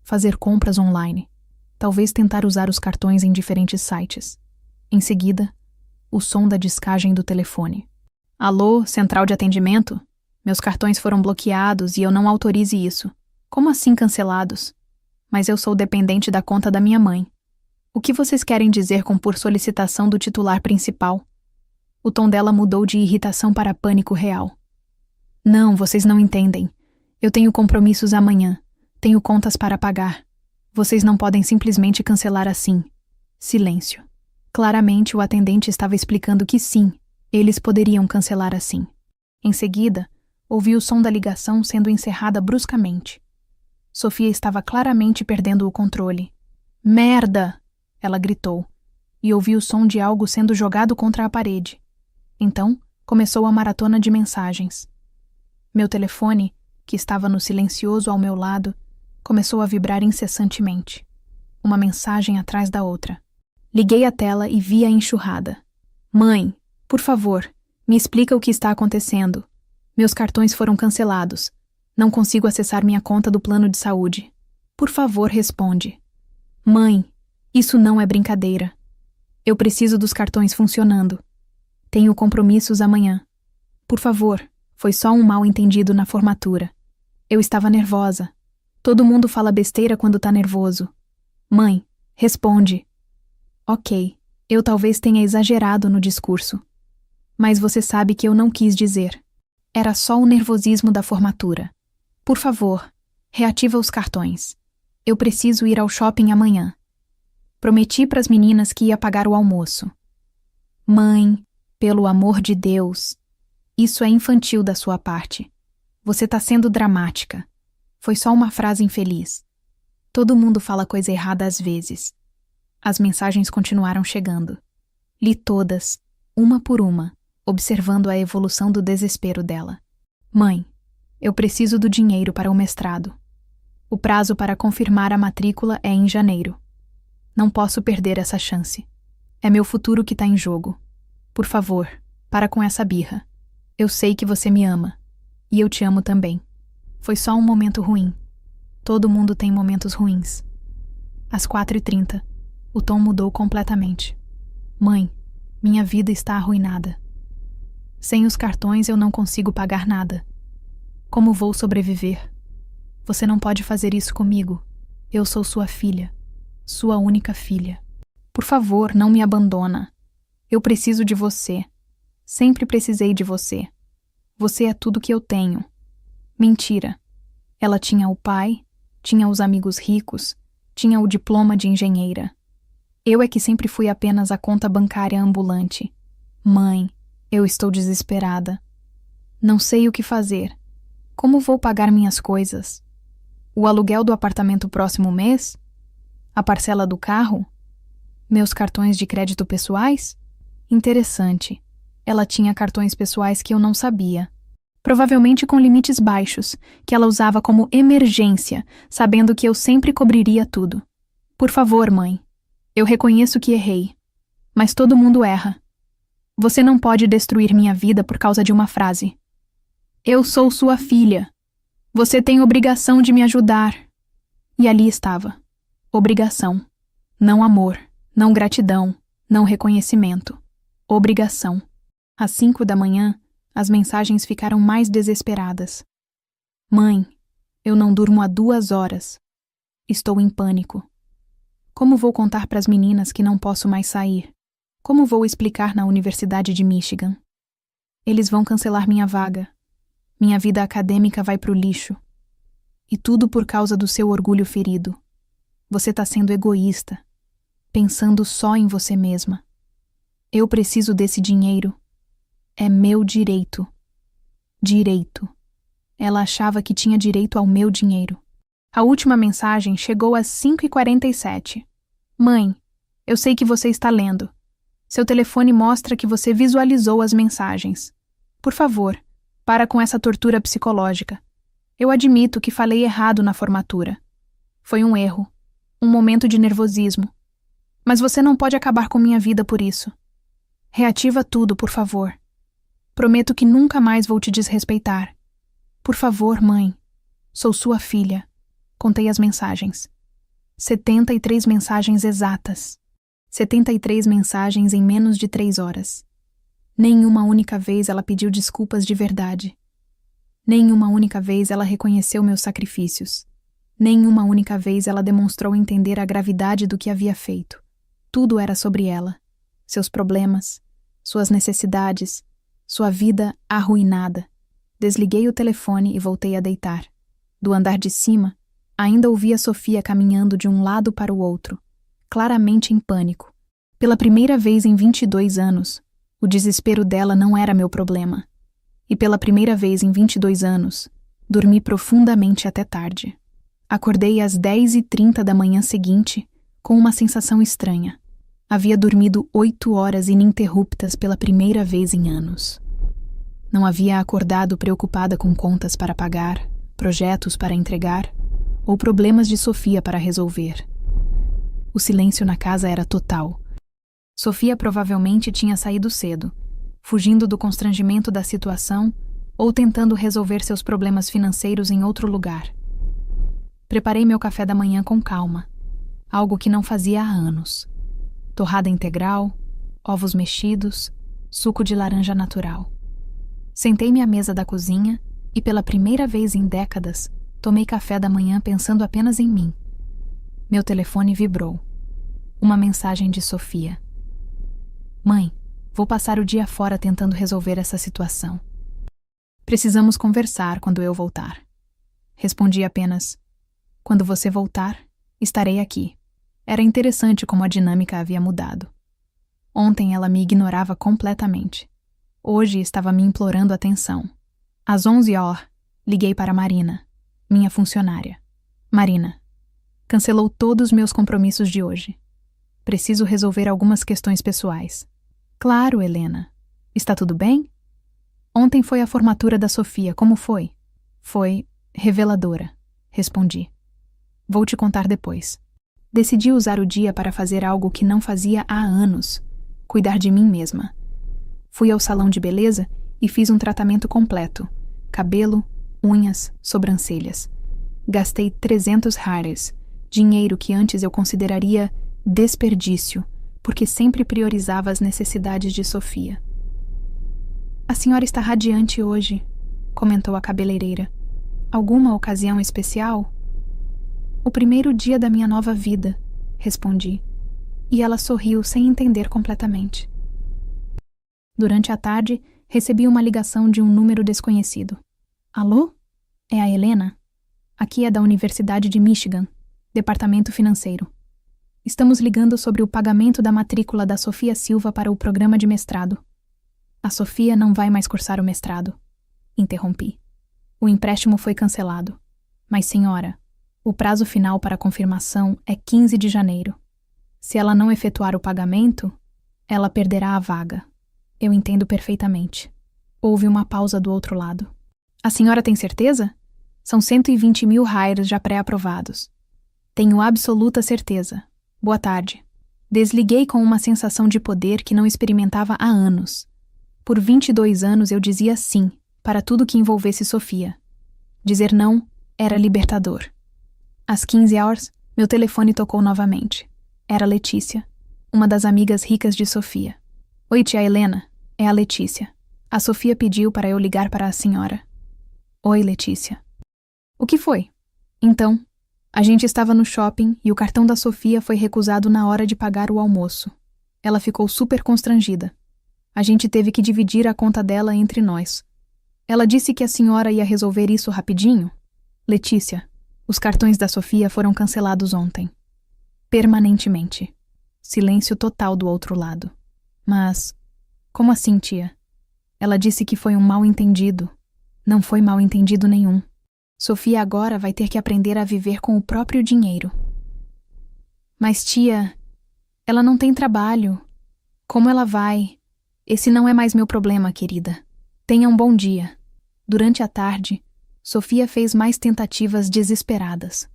[SPEAKER 1] fazer compras online, talvez tentar usar os cartões em diferentes sites. Em seguida, o som da discagem do telefone. Alô, central de atendimento? Meus cartões foram bloqueados e eu não autorize isso. Como assim cancelados? Mas eu sou dependente da conta da minha mãe. O que vocês querem dizer com por solicitação do titular principal? O tom dela mudou de irritação para pânico real. Não, vocês não entendem. Eu tenho compromissos amanhã. Tenho contas para pagar. Vocês não podem simplesmente cancelar assim. Silêncio. Claramente o atendente estava explicando que sim, eles poderiam cancelar assim. Em seguida, ouvi o som da ligação sendo encerrada bruscamente. Sofia estava claramente perdendo o controle. Merda! Ela gritou, e ouvi o som de algo sendo jogado contra a parede. Então, começou a maratona de mensagens. Meu telefone, que estava no silencioso ao meu lado, começou a vibrar incessantemente. Uma mensagem atrás da outra. Liguei a tela e vi a enxurrada. Mãe, por favor, me explica o que está acontecendo. Meus cartões foram cancelados. Não consigo acessar minha conta do plano de saúde. Por favor, responde. Mãe, isso não é brincadeira. Eu preciso dos cartões funcionando. Tenho compromissos amanhã. Por favor, foi só um mal-entendido na formatura. Eu estava nervosa. Todo mundo fala besteira quando tá nervoso. Mãe, responde. Ok, eu talvez tenha exagerado no discurso. Mas você sabe que eu não quis dizer. Era só o nervosismo da formatura. Por favor, reativa os cartões. Eu preciso ir ao shopping amanhã. Prometi para as meninas que ia pagar o almoço. Mãe, pelo amor de Deus. Isso é infantil da sua parte. Você tá sendo dramática. Foi só uma frase infeliz. Todo mundo fala coisa errada às vezes. As mensagens continuaram chegando. Li todas, uma por uma, observando a evolução do desespero dela. Mãe, eu preciso do dinheiro para o mestrado. O prazo para confirmar a matrícula é em janeiro. Não posso perder essa chance. É meu futuro que está em jogo. Por favor, para com essa birra. Eu sei que você me ama. E eu te amo também. Foi só um momento ruim. Todo mundo tem momentos ruins. Às 4h30, o tom mudou completamente. Mãe, minha vida está arruinada. Sem os cartões eu não consigo pagar nada. Como vou sobreviver? Você não pode fazer isso comigo. Eu sou sua filha. Sua única filha. Por favor, não me abandona. Eu preciso de você. Sempre precisei de você. Você é tudo que eu tenho. Mentira. Ela tinha o pai, tinha os amigos ricos, tinha o diploma de engenheira. Eu é que sempre fui apenas a conta bancária ambulante. Mãe, eu estou desesperada. Não sei o que fazer. Como vou pagar minhas coisas? O aluguel do apartamento próximo mês? A parcela do carro? Meus cartões de crédito pessoais? Interessante. Ela tinha cartões pessoais que eu não sabia. Provavelmente com limites baixos, que ela usava como emergência, sabendo que eu sempre cobriria tudo. Por favor, mãe. Eu reconheço que errei. Mas todo mundo erra. Você não pode destruir minha vida por causa de uma frase. Eu sou sua filha. Você tem obrigação de me ajudar. E ali estava. Obrigação. Não amor, não gratidão, não reconhecimento. Obrigação. Às 5 da manhã, as mensagens ficaram mais desesperadas. Mãe, eu não durmo há 2 horas. Estou em pânico. Como vou contar para as meninas que não posso mais sair? Como vou explicar na Universidade de Michigan? Eles vão cancelar minha vaga. Minha vida acadêmica vai pro lixo. E tudo por causa do seu orgulho ferido. Você tá sendo egoísta, pensando só em você mesma. Eu preciso desse dinheiro. É meu direito. Direito. Ela achava que tinha direito ao meu dinheiro. A última mensagem chegou às 5h47. Mãe, eu sei que você está lendo. Seu telefone mostra que você visualizou as mensagens. Por favor, para com essa tortura psicológica. Eu admito que falei errado na formatura. Foi um erro, um momento de nervosismo. Mas você não pode acabar com minha vida por isso. Reativa tudo, por favor. Prometo que nunca mais vou te desrespeitar. Por favor, mãe. Sou sua filha. Contei as mensagens. 73 mensagens exatas. 73 mensagens em menos de 3 horas. Nenhuma única vez ela pediu desculpas de verdade. Nenhuma única vez ela reconheceu meus sacrifícios. Nenhuma única vez ela demonstrou entender a gravidade do que havia feito. Tudo era sobre ela. Seus problemas, suas necessidades, sua vida arruinada. Desliguei o telefone e voltei a deitar. Do andar de cima, ainda ouvia Sofia caminhando de um lado para o outro, claramente em pânico. Pela primeira vez em 22 anos, o desespero dela não era meu problema. E pela primeira vez em 22 anos, dormi profundamente até tarde. Acordei às 10h30 da manhã seguinte, com uma sensação estranha. Havia dormido 8 horas ininterruptas pela primeira vez em anos. Não havia acordado preocupada com contas para pagar, projetos para entregar, ou problemas de Sofia para resolver. O silêncio na casa era total. Sofia provavelmente tinha saído cedo, fugindo do constrangimento da situação ou tentando resolver seus problemas financeiros em outro lugar. Preparei meu café da manhã com calma, algo que não fazia há anos. Torrada integral, ovos mexidos, suco de laranja natural. Sentei-me à mesa da cozinha e, pela primeira vez em décadas, tomei café da manhã pensando apenas em mim. Meu telefone vibrou. Uma mensagem de Sofia. Mãe, vou passar o dia fora tentando resolver essa situação. Precisamos conversar quando eu voltar. Respondi apenas, quando você voltar, estarei aqui. Era interessante como a dinâmica havia mudado. Ontem ela me ignorava completamente. Hoje estava me implorando atenção. Às 11h, liguei para Marina, minha funcionária. Marina, cancelou todos os meus compromissos de hoje. Preciso resolver algumas questões pessoais. Claro, Helena. Está tudo bem? Ontem foi a formatura da Sofia, como foi? Foi reveladora, respondi. Vou te contar depois. Decidi usar o dia para fazer algo que não fazia há anos, cuidar de mim mesma. Fui ao salão de beleza e fiz um tratamento completo, cabelo, unhas, sobrancelhas. Gastei 300 hares, dinheiro que antes eu consideraria desperdício, porque sempre priorizava as necessidades de Sofia. A senhora está radiante hoje, comentou a cabeleireira. Alguma ocasião especial? O primeiro dia da minha nova vida, respondi, e ela sorriu sem entender completamente. Durante a tarde, recebi uma ligação de um número desconhecido. Alô? É a Helena? Aqui é da Universidade de Michigan, Departamento Financeiro. Estamos ligando sobre o pagamento da matrícula da Sofia Silva para o programa de mestrado. A Sofia não vai mais cursar o mestrado. Interrompi. O empréstimo foi cancelado. Mas, senhora, o prazo final para confirmação é 15 de janeiro. Se ela não efetuar o pagamento, ela perderá a vaga. Eu entendo perfeitamente. Houve uma pausa do outro lado. A senhora tem certeza? São 120 mil haires já pré-aprovados. Tenho absoluta certeza. Boa tarde. Desliguei com uma sensação de poder que não experimentava há anos. Por 22 anos eu dizia sim para tudo que envolvesse Sofia. Dizer não era libertador. Às 15 horas, meu telefone tocou novamente. Era Letícia, uma das amigas ricas de Sofia. Oi, tia Helena, é a Letícia. A Sofia pediu para eu ligar para a senhora. Oi, Letícia. O que foi? Então, a gente estava no shopping e o cartão da Sofia foi recusado na hora de pagar o almoço. Ela ficou super constrangida. A gente teve que dividir a conta dela entre nós. Ela disse que a senhora ia resolver isso rapidinho? Letícia, os cartões da Sofia foram cancelados ontem. Permanentemente. Silêncio total do outro lado. Mas, como assim, tia? Ela disse que foi um mal-entendido. Não foi mal-entendido nenhum. Sofia agora vai ter que aprender a viver com o próprio dinheiro. Mas, tia, ela não tem trabalho. Como ela vai? Esse não é mais meu problema, querida. Tenha um bom dia. Durante a tarde, Sofia fez mais tentativas desesperadas.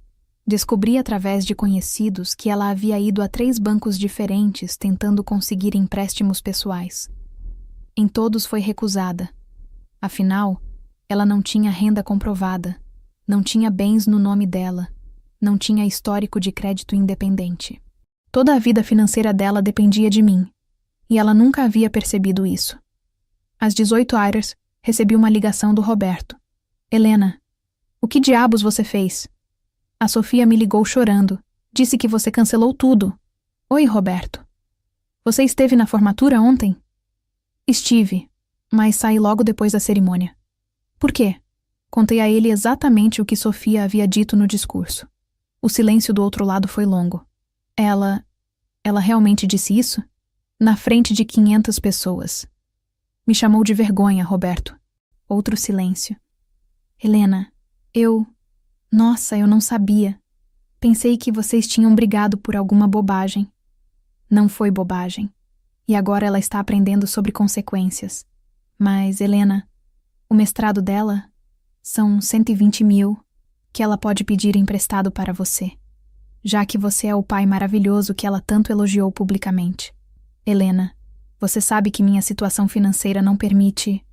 [SPEAKER 1] Descobri através de conhecidos que ela havia ido a 3 bancos diferentes tentando conseguir empréstimos pessoais. Em todos foi recusada. Afinal, ela não tinha renda comprovada, não tinha bens no nome dela, não tinha histórico de crédito independente. Toda a vida financeira dela dependia de mim, e ela nunca havia percebido isso. Às 18 horas, recebi uma ligação do Roberto. Helena, o que diabos você fez? A Sofia me ligou chorando. Disse que você cancelou tudo. Oi, Roberto. Você esteve na formatura ontem? Estive, mas saí logo depois da cerimônia. Por quê? Contei a ele exatamente o que Sofia havia dito no discurso. O silêncio do outro lado foi longo. Ela realmente disse isso? Na frente de 500 pessoas. Me chamou de vergonha, Roberto. Outro silêncio. Helena, Nossa, eu não sabia. Pensei que vocês tinham brigado por alguma bobagem. Não foi bobagem. E agora ela está aprendendo sobre consequências. Mas, Helena, o mestrado dela são 120 mil que ela pode pedir emprestado para você, já que você é o pai maravilhoso que ela tanto elogiou publicamente. Helena, você sabe que minha situação financeira não permite.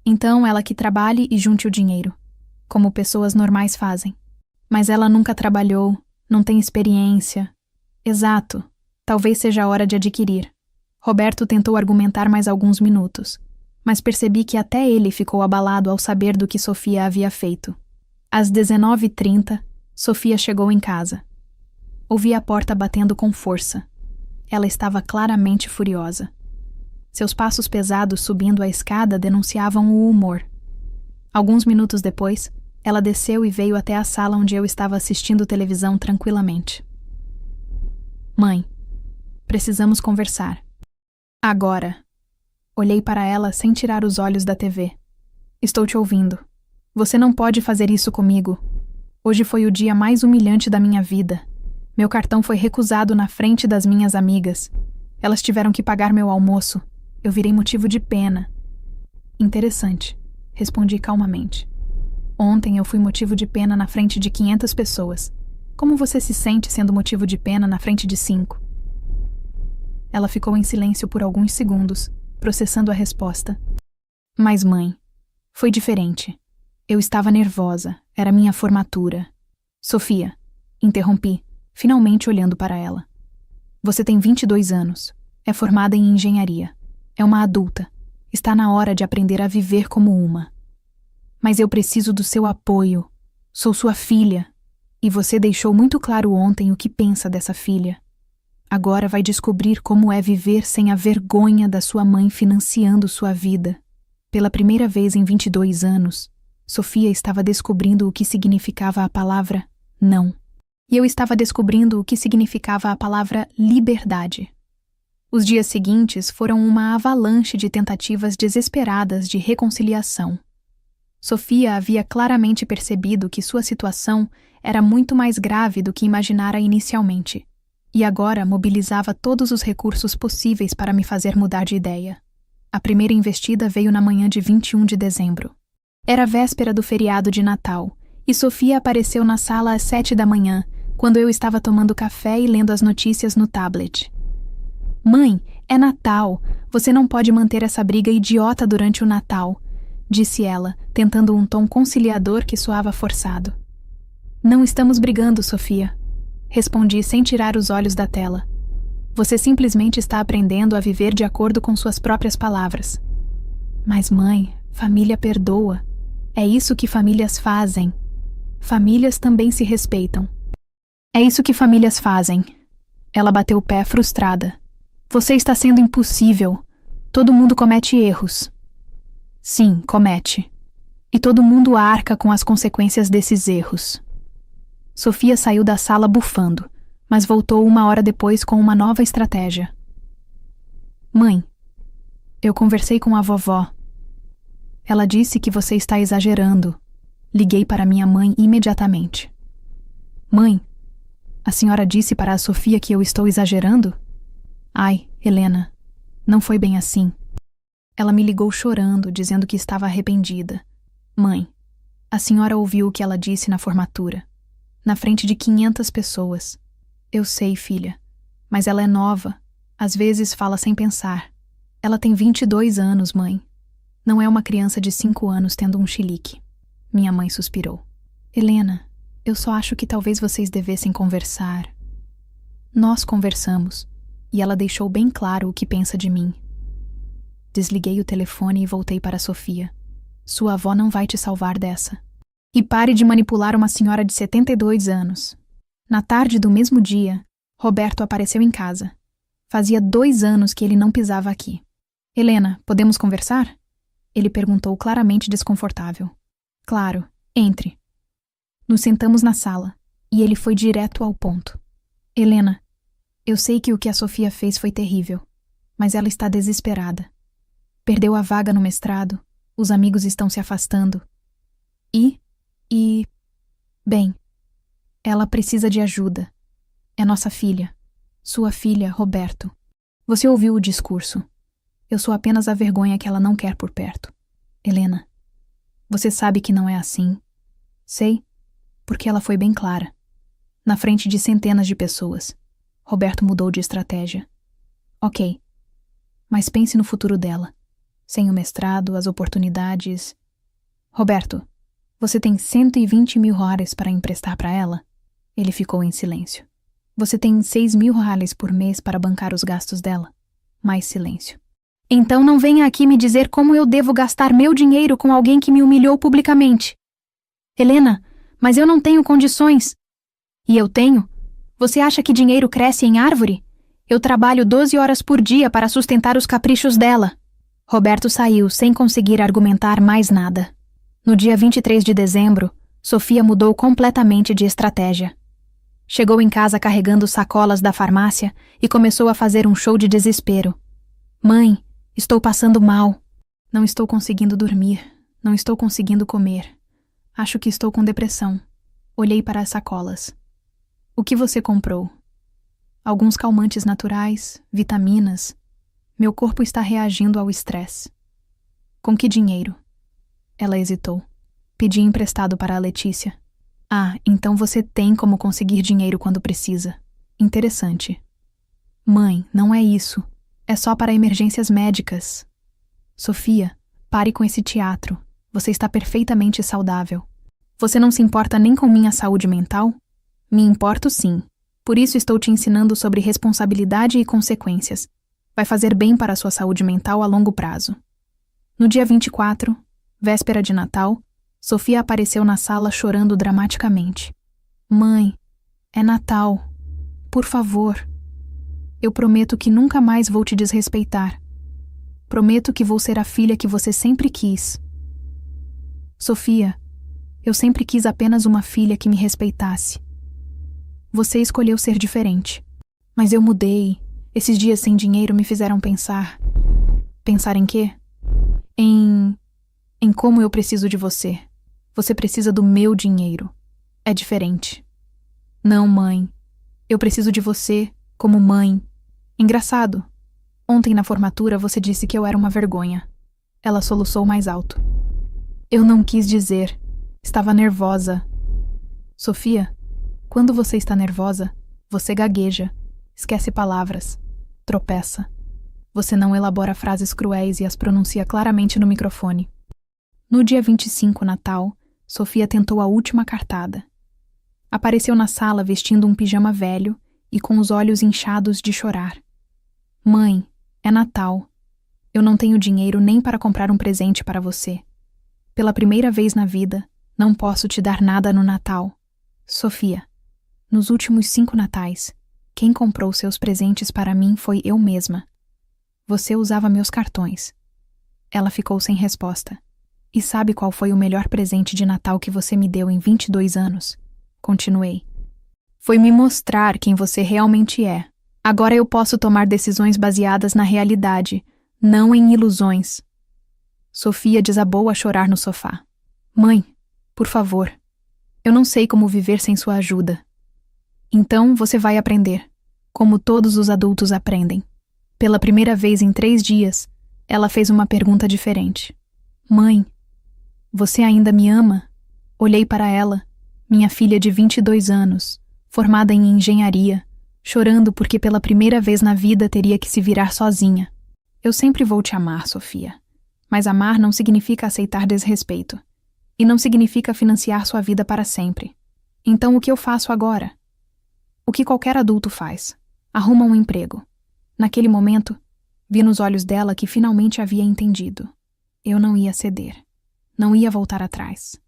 [SPEAKER 1] Então ela que trabalhe e junte o dinheiro, como pessoas normais fazem. Mas ela nunca trabalhou, não tem experiência. Exato, talvez seja a hora de adquirir. Roberto tentou argumentar mais alguns minutos, mas percebi que até ele ficou abalado ao saber do que Sofia havia feito. Às 19h30, Sofia chegou em casa. Ouvi a porta batendo com força. Ela estava claramente furiosa. Seus passos pesados subindo a escada denunciavam o humor. Alguns minutos depois, ela desceu e veio até a sala onde eu estava assistindo televisão tranquilamente. Mãe, precisamos conversar. Agora. Olhei para ela sem tirar os olhos da TV. Estou te ouvindo. Você não pode fazer isso comigo. Hoje foi o dia mais humilhante da minha vida. Meu cartão foi recusado na frente das minhas amigas. Elas tiveram que pagar meu almoço. Eu virei motivo de pena. Interessante, respondi calmamente. Ontem eu fui motivo de pena na frente de 500 pessoas. Como você se sente sendo motivo de pena na frente de 5? Ela ficou em silêncio por alguns segundos, processando a resposta. Mas, mãe, foi diferente. Eu estava nervosa, era minha formatura. Sofia, interrompi, finalmente olhando para ela. Você tem 22 anos, é formada em engenharia, é uma adulta, está na hora de aprender a viver como uma. Mas eu preciso do seu apoio. Sou sua filha. E você deixou muito claro ontem o que pensa dessa filha. Agora vai descobrir como é viver sem a vergonha da sua mãe financiando sua vida. Pela primeira vez em 22 anos, Sofia estava descobrindo o que significava a palavra não. E eu estava descobrindo o que significava a palavra liberdade. Os dias seguintes foram uma avalanche de tentativas desesperadas de reconciliação. Sofia havia claramente percebido que sua situação era muito mais grave do que imaginara inicialmente, e agora mobilizava todos os recursos possíveis para me fazer mudar de ideia. A primeira investida veio na manhã de 21 de dezembro. Era véspera do feriado de Natal, e Sofia apareceu na sala às 7 da manhã, quando eu estava tomando café e lendo as notícias no tablet. Mãe, é Natal. Você não pode manter essa briga idiota durante o Natal, disse ela, tentando um tom conciliador que soava forçado. Não estamos brigando, Sofia, respondi sem tirar os olhos da tela. Você simplesmente está aprendendo a viver de acordo com suas próprias palavras. Mas, mãe, família perdoa. É isso que famílias fazem. Famílias também se respeitam. É isso que famílias fazem. Ela bateu o pé frustrada. Você está sendo impossível. Todo mundo comete erros. Sim, comete. E todo mundo arca com as consequências desses erros. Sofia saiu da sala bufando, mas voltou 1 hora depois com uma nova estratégia. Mãe, eu conversei com a vovó. Ela disse que você está exagerando. Liguei para minha mãe imediatamente. Mãe, a senhora disse para a Sofia que eu estou exagerando? Ai, Helena, não foi bem assim. Ela me ligou chorando, dizendo que estava arrependida. Mãe, a senhora ouviu o que ela disse na formatura, na frente de 500 pessoas. Eu sei, filha, mas ela é nova, às vezes fala sem pensar. Ela tem 22 anos, mãe. Não é uma criança de 5 anos tendo um chilique. Minha mãe suspirou. Helena, eu só acho que talvez vocês devessem conversar. Nós conversamos, e ela deixou bem claro o que pensa de mim. Desliguei o telefone e voltei para Sofia. Sua avó não vai te salvar dessa. E pare de manipular uma senhora de 72 anos. Na tarde do mesmo dia, Roberto apareceu em casa. Fazia 2 anos que ele não pisava aqui. Helena, podemos conversar? Ele perguntou claramente desconfortável. Claro, entre. Nos sentamos na sala, e ele foi direto ao ponto. Helena, eu sei que o que a Sofia fez foi terrível, mas ela está desesperada. Perdeu a vaga no mestrado, os amigos estão se afastando. Bem, ela precisa de ajuda. É nossa filha, sua filha, Roberto. Você ouviu o discurso. Eu sou apenas a vergonha que ela não quer por perto. Helena, você sabe que não é assim. Sei, porque ela foi bem clara. Na frente de centenas de pessoas. Roberto mudou de estratégia. Ok, mas pense no futuro dela. Sem o mestrado, as oportunidades... Roberto, você tem 120 mil reais para emprestar para ela? Ele ficou em silêncio. Você tem 6 mil reais por mês para bancar os gastos dela? Mais silêncio. Então não venha aqui me dizer como eu devo gastar meu dinheiro com alguém que me humilhou publicamente. Helena, mas eu não tenho condições. E eu tenho? Você acha que dinheiro cresce em árvore? Eu trabalho 12 horas por dia para sustentar os caprichos dela. Roberto saiu sem conseguir argumentar mais nada. No dia 23 de dezembro, Sofia mudou completamente de estratégia. Chegou em casa carregando sacolas da farmácia e começou a fazer um show de desespero. Mãe, estou passando mal. Não estou conseguindo dormir. Não estou conseguindo comer. Acho que estou com depressão. Olhei para as sacolas. O que você comprou? Alguns calmantes naturais, vitaminas. Meu corpo está reagindo ao estresse. Com que dinheiro? Ela hesitou. Pedi emprestado para a Letícia. Ah, então você tem como conseguir dinheiro quando precisa. Interessante. Mãe, não é isso. É só para emergências médicas. Sofia, pare com esse teatro. Você está perfeitamente saudável. Você não se importa nem com minha saúde mental? Me importo sim. Por isso estou te ensinando sobre responsabilidade e consequências. Vai fazer bem para a sua saúde mental a longo prazo. No dia 24, véspera de Natal, Sofia apareceu na sala chorando dramaticamente. Mãe, é Natal. Por favor. Eu prometo que nunca mais vou te desrespeitar. Prometo que vou ser a filha que você sempre quis. Sofia, eu sempre quis apenas uma filha que me respeitasse. Você escolheu ser diferente. Mas eu mudei. Esses dias sem dinheiro me fizeram pensar. Pensar em quê? Em como eu preciso de você. Você precisa do meu dinheiro. É diferente. Não, mãe. Eu preciso de você, como mãe. Engraçado. Ontem na formatura você disse que eu era uma vergonha. Ela soluçou mais alto. Eu não quis dizer. Estava nervosa. Sofia, quando você está nervosa, você gagueja. Esquece palavras. tropeça. Você não elabora frases cruéis e as pronuncia claramente no microfone. No dia 25, Natal, Sofia tentou a última cartada. Apareceu na sala vestindo um pijama velho e com os olhos inchados de chorar. Mãe, é Natal. Eu não tenho dinheiro nem para comprar um presente para você. Pela primeira vez na vida, não posso te dar nada no Natal. Sofia, nos últimos 5 natais, quem comprou seus presentes para mim foi eu mesma. Você usava meus cartões. Ela ficou sem resposta. E sabe qual foi o melhor presente de Natal que você me deu em 22 anos? Continuei. Foi me mostrar quem você realmente é. Agora eu posso tomar decisões baseadas na realidade, não em ilusões. Sofia desabou a chorar no sofá. Mãe, por favor. Eu não sei como viver sem sua ajuda. Então você vai aprender, como todos os adultos aprendem. Pela primeira vez em 3 dias, ela fez uma pergunta diferente. Mãe, você ainda me ama? Olhei para ela, minha filha de 22 anos, formada em engenharia, chorando porque pela primeira vez na vida teria que se virar sozinha. Eu sempre vou te amar, Sofia. Mas amar não significa aceitar desrespeito. E não significa financiar sua vida para sempre. Então o que eu faço agora? O que qualquer adulto faz. Arruma um emprego. Naquele momento, vi nos olhos dela que finalmente havia entendido. Eu não ia ceder. Não ia voltar atrás.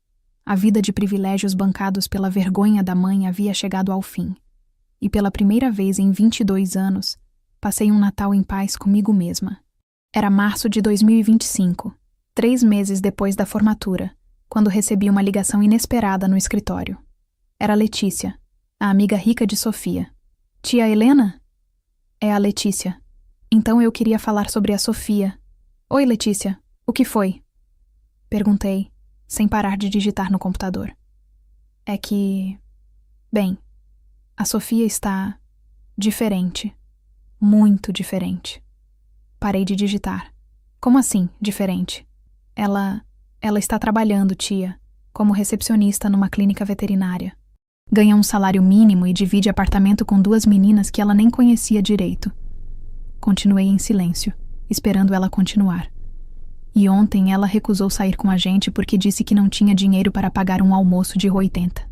[SPEAKER 1] A vida de privilégios bancados pela vergonha da mãe havia chegado ao fim. E pela primeira vez em 22 anos, passei um Natal em paz comigo mesma. Era março de 2025, 3 meses depois da formatura, quando recebi uma ligação inesperada no escritório. Era Letícia, a amiga rica de Sofia. Tia Helena? É a Letícia. Então eu queria falar sobre a Sofia. Oi, Letícia. O que foi? Perguntei, sem parar de digitar no computador. É que... Bem, a Sofia está... diferente. Muito diferente. Parei de digitar. Como assim, diferente? Ela está trabalhando, tia, como recepcionista numa clínica veterinária. Ganha um salário mínimo e divide apartamento com 2 meninas que ela nem conhecia direito. Continuei em silêncio, esperando ela continuar. E ontem ela recusou sair com a gente porque disse que não tinha dinheiro para pagar um almoço de R$80.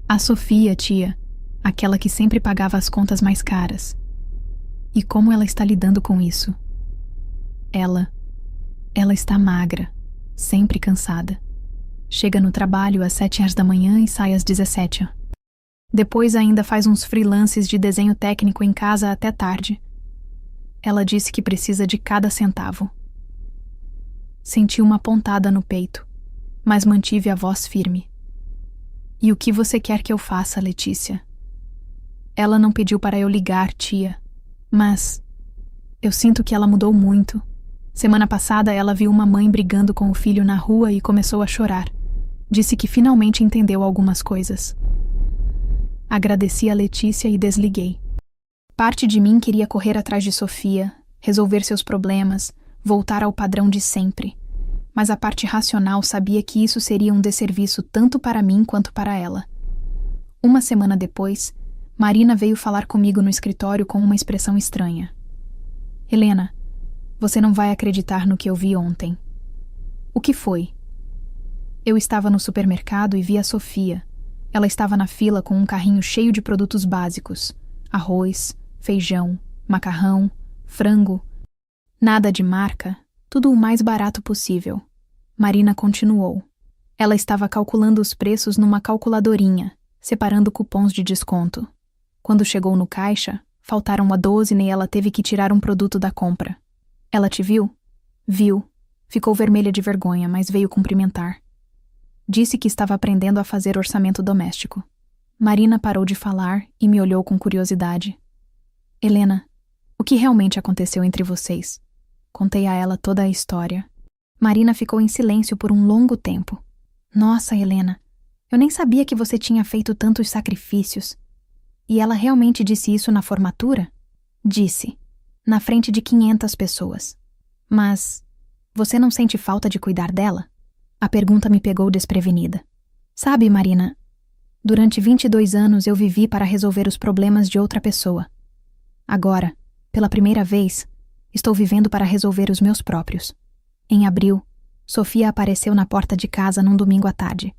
[SPEAKER 1] A Sofia, tia, aquela que sempre pagava as contas mais caras. E como ela está lidando com isso? Ela está magra, sempre cansada. Chega no trabalho às 7h da manhã e sai às 17h. Depois ainda faz uns freelances de desenho técnico em casa até tarde. Ela disse que precisa de cada centavo. Senti uma pontada no peito, mas mantive a voz firme. E o que você quer que eu faça, Letícia? Ela não pediu para eu ligar, tia. Mas eu sinto que ela mudou muito. Semana passada ela viu uma mãe brigando com o filho na rua e começou a chorar. Disse que finalmente entendeu algumas coisas. Agradeci a Letícia e desliguei. Parte de mim queria correr atrás de Sofia, resolver seus problemas, voltar ao padrão de sempre. Mas a parte racional sabia que isso seria um desserviço tanto para mim quanto para ela. Uma semana depois, Marina veio falar comigo no escritório com uma expressão estranha. Helena, você não vai acreditar no que eu vi ontem. O que foi? Eu estava no supermercado e vi a Sofia. Ela estava na fila com um carrinho cheio de produtos básicos. Arroz, feijão, macarrão, frango. Nada de marca, tudo o mais barato possível. Marina continuou. Ela estava calculando os preços numa calculadorinha, separando cupons de desconto. Quando chegou no caixa, faltaram a 12 e ela teve que tirar um produto da compra. Ela te viu? Viu. Ficou vermelha de vergonha, mas veio cumprimentar. Disse que estava aprendendo a fazer orçamento doméstico. Marina parou de falar e me olhou com curiosidade. Helena, o que realmente aconteceu entre vocês? Contei a ela toda a história. Marina ficou em silêncio por um longo tempo. Nossa, Helena, eu nem sabia que você tinha feito tantos sacrifícios. E ela realmente disse isso na formatura? Disse, na frente de 500 pessoas. Mas você não sente falta de cuidar dela? A pergunta me pegou desprevenida. Sabe, Marina, durante 22 anos eu vivi para resolver os problemas de outra pessoa. Agora, Pela primeira vez, estou vivendo para resolver os meus próprios. Em abril, Sofia apareceu na porta de casa num domingo à tarde.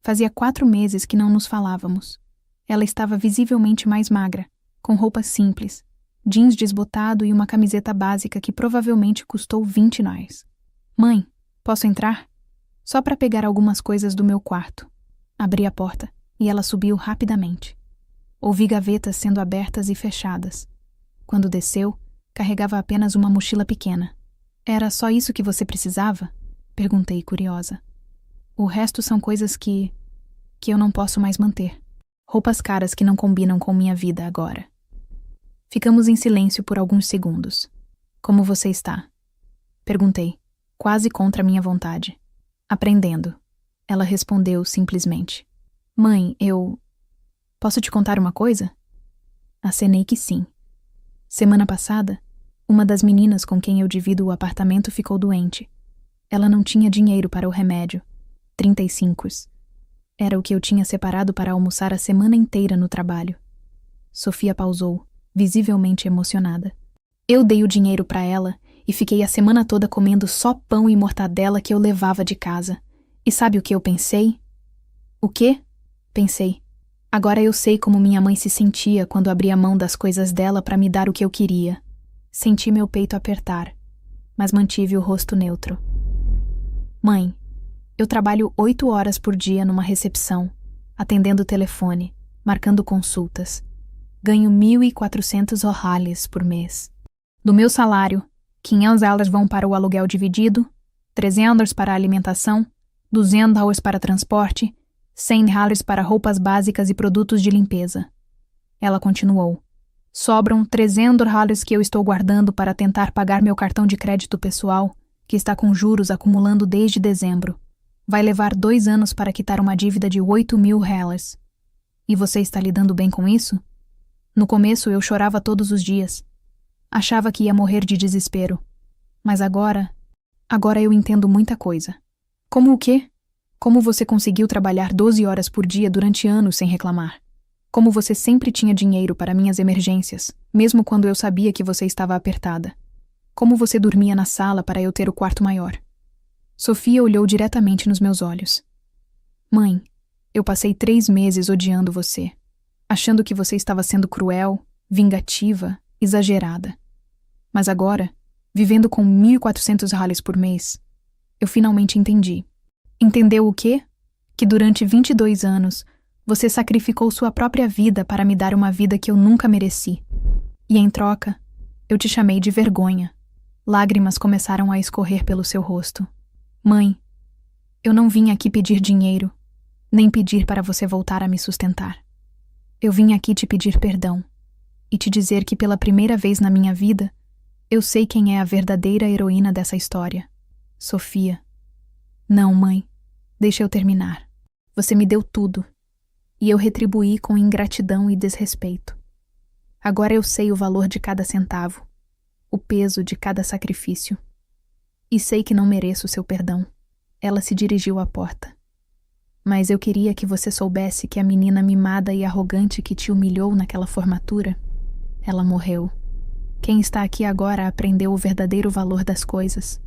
[SPEAKER 1] Fazia 4 meses que não nos falávamos. Ela estava visivelmente mais magra, com roupas simples, jeans desbotado e uma camiseta básica que provavelmente custou $20. Mãe, posso entrar? Só para pegar algumas coisas do meu quarto. Abri a porta e ela subiu rapidamente. Ouvi gavetas sendo abertas e fechadas. Quando desceu, carregava apenas uma mochila pequena. Era só isso que você precisava? Perguntei, curiosa. O resto são coisas que eu não posso mais manter. Roupas caras que não combinam com minha vida agora. Ficamos em silêncio por alguns segundos. Como você está? Perguntei, quase contra minha vontade. Aprendendo. Ela respondeu simplesmente. Mãe, posso te contar uma coisa? Acenei que sim. Semana passada, uma das meninas com quem eu divido o apartamento ficou doente. Ela não tinha dinheiro para o remédio. 35. Era o que eu tinha separado para almoçar a semana inteira no trabalho. Sofia pausou, visivelmente emocionada. Eu dei o dinheiro para ela e fiquei a semana toda comendo só pão e mortadela que eu levava de casa. E sabe o que eu pensei? O quê? Pensei. Agora eu sei como minha mãe se sentia quando abria mão das coisas dela para me dar o que eu queria. Senti meu peito apertar, mas mantive o rosto neutro. Mãe, eu trabalho 8 horas por dia numa recepção, atendendo o telefone, marcando consultas. Ganho 1.400 reais por mês. Do meu salário, $500 vão para o aluguel dividido, $300 para a alimentação, $200 para transporte, $100 para roupas básicas e produtos de limpeza. Ela continuou. Sobram $300 que eu estou guardando para tentar pagar meu cartão de crédito pessoal, que está com juros acumulando desde dezembro. Vai levar 2 anos para quitar uma dívida de $8.000. E você está lidando bem com isso? No começo eu chorava todos os dias. Achava que ia morrer de desespero. Mas agora eu entendo muita coisa. Como o quê? Como você conseguiu trabalhar 12 horas por dia durante anos sem reclamar? Como você sempre tinha dinheiro para minhas emergências, mesmo quando eu sabia que você estava apertada? Como você dormia na sala para eu ter o quarto maior? Sofia olhou diretamente nos meus olhos. Mãe, eu passei 3 meses odiando você, achando que você estava sendo cruel, vingativa, exagerada. Mas agora, vivendo com 1.400 reais por mês, eu finalmente entendi. Entendeu o quê? Que durante 22 anos, você sacrificou sua própria vida para me dar uma vida que eu nunca mereci. E em troca, eu te chamei de vergonha. Lágrimas começaram a escorrer pelo seu rosto. Mãe, eu não vim aqui pedir dinheiro, nem pedir para você voltar a me sustentar. Eu vim aqui te pedir perdão e te dizer que pela primeira vez na minha vida, eu sei quem é a verdadeira heroína dessa história. Sofia. Não, mãe, deixa eu terminar. Você me deu tudo, e eu retribuí com ingratidão e desrespeito. Agora eu sei o valor de cada centavo, o peso de cada sacrifício. E sei que não mereço seu perdão. Ela se dirigiu à porta. Mas eu queria que você soubesse que a menina mimada e arrogante que te humilhou naquela formatura, ela morreu. Quem está aqui agora aprendeu o verdadeiro valor das coisas.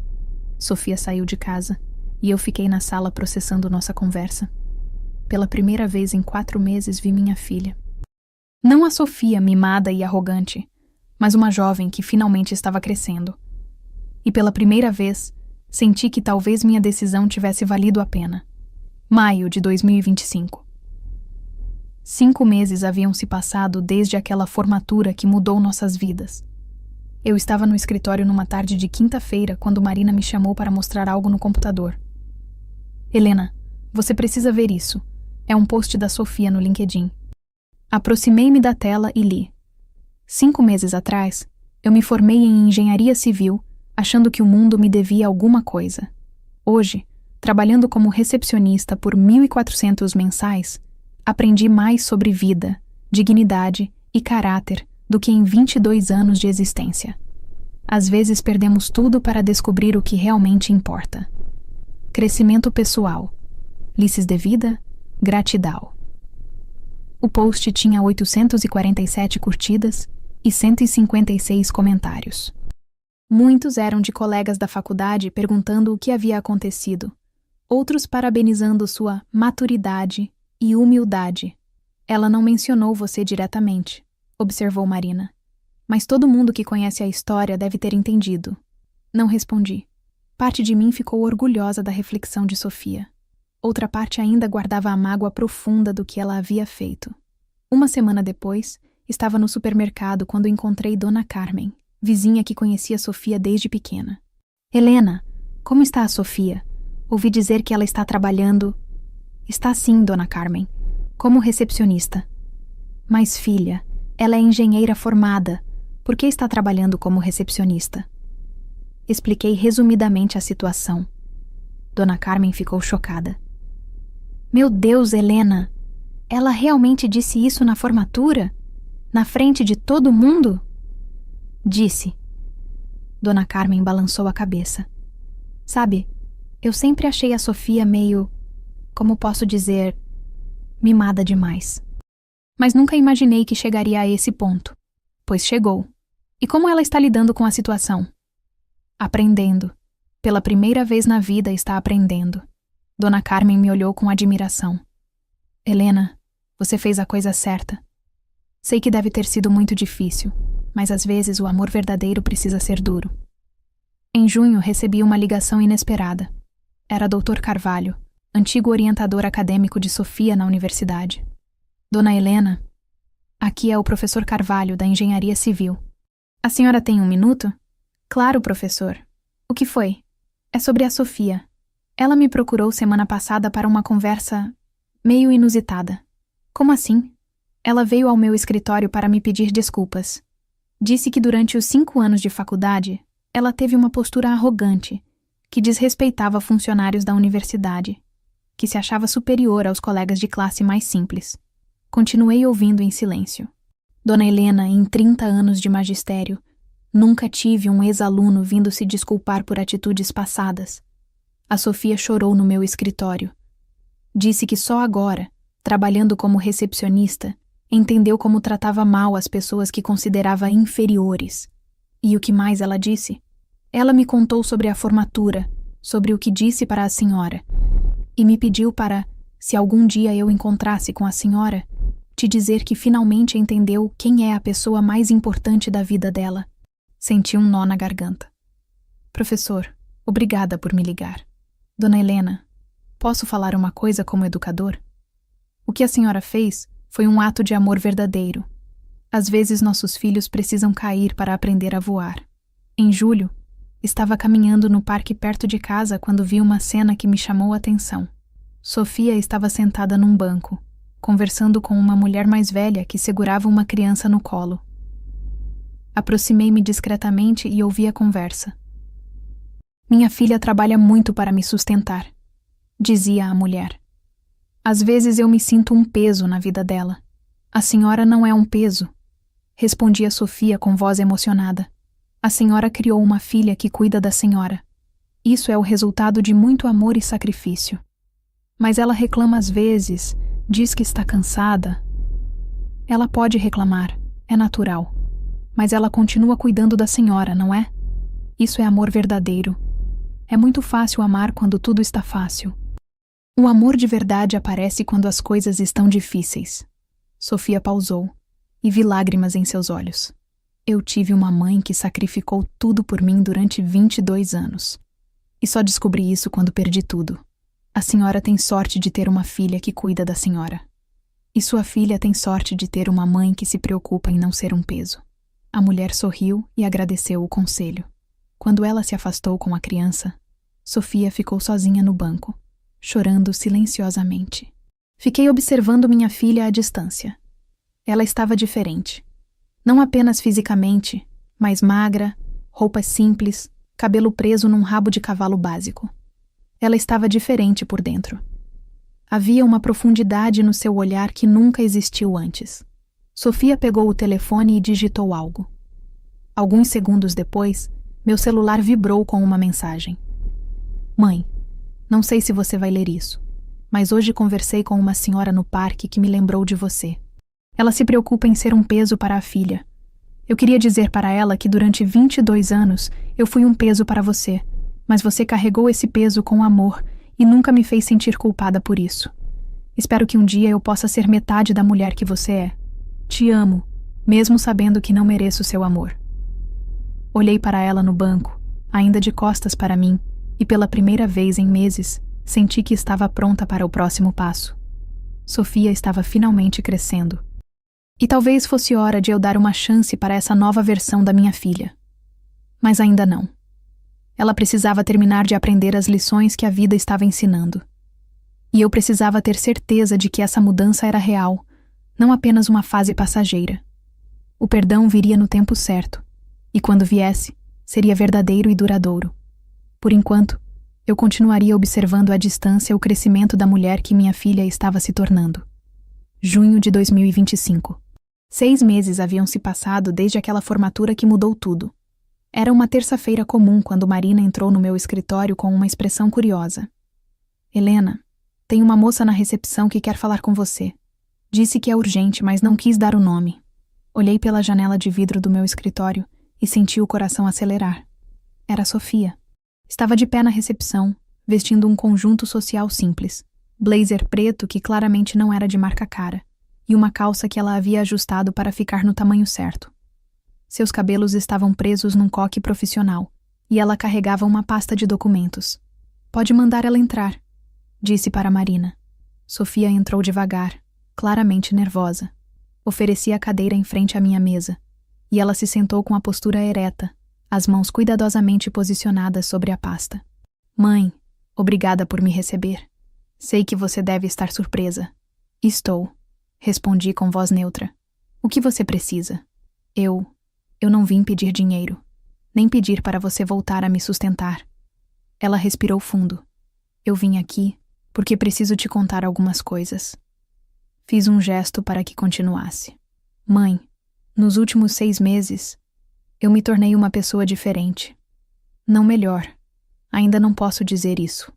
[SPEAKER 1] Sofia saiu de casa, e eu fiquei na sala processando nossa conversa. Pela primeira vez em 4 meses vi minha filha. Não a Sofia mimada e arrogante, mas uma jovem que finalmente estava crescendo. E pela primeira vez, senti que talvez minha decisão tivesse valido a pena. Maio de 2025. 5 meses haviam se passado desde aquela formatura que mudou nossas vidas. Eu estava no escritório numa tarde de quinta-feira quando Marina me chamou para mostrar algo no computador. Helena, você precisa ver isso. É um post da Sofia no LinkedIn. Aproximei-me da tela e li. 5 meses atrás, eu me formei em engenharia civil, achando que o mundo me devia alguma coisa. Hoje, trabalhando como recepcionista por 1.400 mensais, aprendi mais sobre vida, dignidade e caráter do que em 22 anos de existência. Às vezes perdemos tudo para descobrir o que realmente importa. Crescimento pessoal. Lices de vida, gratidão. O post tinha 847 curtidas e 156 comentários. Muitos eram de colegas da faculdade perguntando o que havia acontecido, outros parabenizando sua maturidade e humildade. Ela não mencionou você diretamente, observou Marina. Mas todo mundo que conhece a história deve ter entendido. Não respondi. Parte de mim ficou orgulhosa da reflexão de Sofia. Outra parte ainda guardava a mágoa profunda do que ela havia feito. Uma semana depois, estava no supermercado quando encontrei Dona Carmen, vizinha que conhecia Sofia desde pequena. Helena, como está a Sofia? Ouvi dizer que ela está trabalhando... Está sim, Dona Carmen, como recepcionista. Mas, filha, ela é engenheira formada. Por que está trabalhando como recepcionista? Expliquei resumidamente a situação. Dona Carmen ficou chocada. Meu Deus, Helena! Ela realmente disse isso na formatura? Na frente de todo mundo? Disse. Dona Carmen balançou a cabeça. Sabe, eu sempre achei a Sofia meio, como posso dizer, mimada demais. Mas nunca imaginei que chegaria a esse ponto. Pois chegou. E como ela está lidando com a situação? Aprendendo. Pela primeira vez na vida está aprendendo. Dona Carmen me olhou com admiração. Helena, você fez a coisa certa. Sei que deve ter sido muito difícil, mas às vezes o amor verdadeiro precisa ser duro. Em junho recebi uma ligação inesperada. Era Dr. Carvalho, antigo orientador acadêmico de Sofia na universidade. Dona Helena, aqui é o professor Carvalho, da Engenharia Civil. A senhora tem um minuto? Claro, professor. O que foi? É sobre a Sofia. Ela me procurou semana passada para uma conversa meio inusitada. Como assim? Ela veio ao meu escritório para me pedir desculpas. Disse que durante os 5 anos de faculdade, ela teve uma postura arrogante, que desrespeitava funcionários da universidade, que se achava superior aos colegas de classe mais simples. Continuei ouvindo em silêncio. Dona Helena, em 30 anos de magistério, nunca tive um ex-aluno vindo se desculpar por atitudes passadas. A Sofia chorou no meu escritório. Disse que só agora, trabalhando como recepcionista, entendeu como tratava mal as pessoas que considerava inferiores. E o que mais ela disse? Ela me contou sobre a formatura, sobre o que disse para a senhora, e me pediu para, se algum dia eu encontrasse com a senhora, te dizer que finalmente entendeu quem é a pessoa mais importante da vida dela. Senti um nó na garganta. Professor, obrigada por me ligar. Dona Helena, posso falar uma coisa como educador? O que a senhora fez foi um ato de amor verdadeiro. Às vezes nossos filhos precisam cair para aprender a voar. Em julho, estava caminhando no parque perto de casa quando vi uma cena que me chamou a atenção. Sofia estava sentada num banco, conversando com uma mulher mais velha que segurava uma criança no colo. Aproximei-me discretamente e ouvi a conversa. Minha filha trabalha muito para me sustentar, dizia a mulher. Às vezes eu me sinto um peso na vida dela. A senhora não é um peso, respondia Sofia com voz emocionada. A senhora criou uma filha que cuida da senhora. Isso é o resultado de muito amor e sacrifício. Mas ela reclama às vezes, diz que está cansada. Ela pode reclamar, é natural. Mas ela continua cuidando da senhora, não é? Isso é amor verdadeiro. É muito fácil amar quando tudo está fácil. O amor de verdade aparece quando as coisas estão difíceis. Sofia pausou e vi lágrimas em seus olhos. Eu tive uma mãe que sacrificou tudo por mim durante 22 anos. E só descobri isso quando perdi tudo. A senhora tem sorte de ter uma filha que cuida da senhora. E sua filha tem sorte de ter uma mãe que se preocupa em não ser um peso. A mulher sorriu e agradeceu o conselho. Quando ela se afastou com a criança, Sofia ficou sozinha no banco, chorando silenciosamente. Fiquei observando minha filha à distância. Ela estava diferente. Não apenas fisicamente, mas magra, roupas simples, cabelo preso num rabo de cavalo básico. Ela estava diferente por dentro. Havia uma profundidade no seu olhar que nunca existiu antes. Sofia pegou o telefone e digitou algo. Alguns segundos depois, meu celular vibrou com uma mensagem. Mãe, não sei se você vai ler isso, mas hoje conversei com uma senhora no parque que me lembrou de você. Ela se preocupa em ser um peso para a filha. Eu queria dizer para ela que durante 22 anos eu fui um peso para você, mas você carregou esse peso com amor e nunca me fez sentir culpada por isso. Espero que um dia eu possa ser metade da mulher que você é. Te amo, mesmo sabendo que não mereço seu amor. Olhei para ela no banco, ainda de costas para mim, e pela primeira vez em meses, senti que estava pronta para o próximo passo. Sofia estava finalmente crescendo. E talvez fosse hora de eu dar uma chance para essa nova versão da minha filha. Mas ainda não. Ela precisava terminar de aprender as lições que a vida estava ensinando. E eu precisava ter certeza de que essa mudança era real, não apenas uma fase passageira. O perdão viria no tempo certo, e quando viesse, seria verdadeiro e duradouro. Por enquanto, eu continuaria observando à distância o crescimento da mulher que minha filha estava se tornando. Junho de 2025. 6 meses haviam se passado desde aquela formatura que mudou tudo. Era uma terça-feira comum quando Marina entrou no meu escritório com uma expressão curiosa. Helena, tem uma moça na recepção que quer falar com você. Disse que é urgente, mas não quis dar o nome. Olhei pela janela de vidro do meu escritório e senti o coração acelerar. Era Sofia. Estava de pé na recepção, vestindo um conjunto social simples, blazer preto que claramente não era de marca cara, e uma calça que ela havia ajustado para ficar no tamanho certo. Seus cabelos estavam presos num coque profissional, e ela carregava uma pasta de documentos. Pode mandar ela entrar, disse para Marina. Sofia entrou devagar, claramente nervosa. Ofereci a cadeira em frente à minha mesa, e ela se sentou com a postura ereta, as mãos cuidadosamente posicionadas sobre a pasta. Mãe, obrigada por me receber. Sei que você deve estar surpresa. Estou, respondi com voz neutra. O que você precisa? Eu não vim pedir dinheiro, nem pedir para você voltar a me sustentar. Ela respirou fundo. Eu vim aqui porque preciso te contar algumas coisas. Fiz um gesto para que continuasse. Mãe, nos últimos 6 meses, eu me tornei uma pessoa diferente. Não melhor, ainda não posso dizer isso,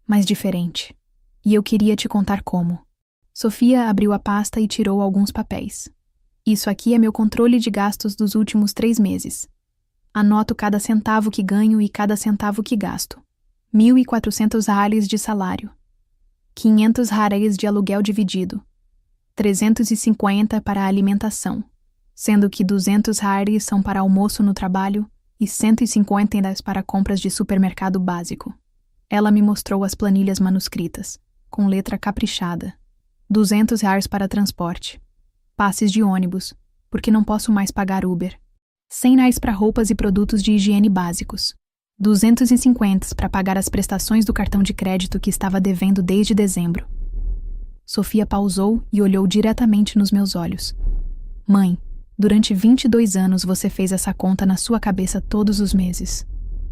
[SPEAKER 1] mas diferente. E eu queria te contar como. Sofia abriu a pasta e tirou alguns papéis. Isso aqui é meu controle de gastos dos últimos 3 meses. Anoto cada centavo que ganho e cada centavo que gasto. 1.400 reais de salário. 500 reais de aluguel dividido. 350 para a alimentação, sendo que 200 reais são para almoço no trabalho e 150 para compras de supermercado básico. Ela me mostrou as planilhas manuscritas, com letra caprichada. 200 reais para transporte. Passes de ônibus, porque não posso mais pagar Uber. 100 reais para roupas e produtos de higiene básicos. 250 para pagar as prestações do cartão de crédito que estava devendo desde dezembro. Sofia pausou e olhou diretamente nos meus olhos. Mãe, durante 22 anos você fez essa conta na sua cabeça todos os meses.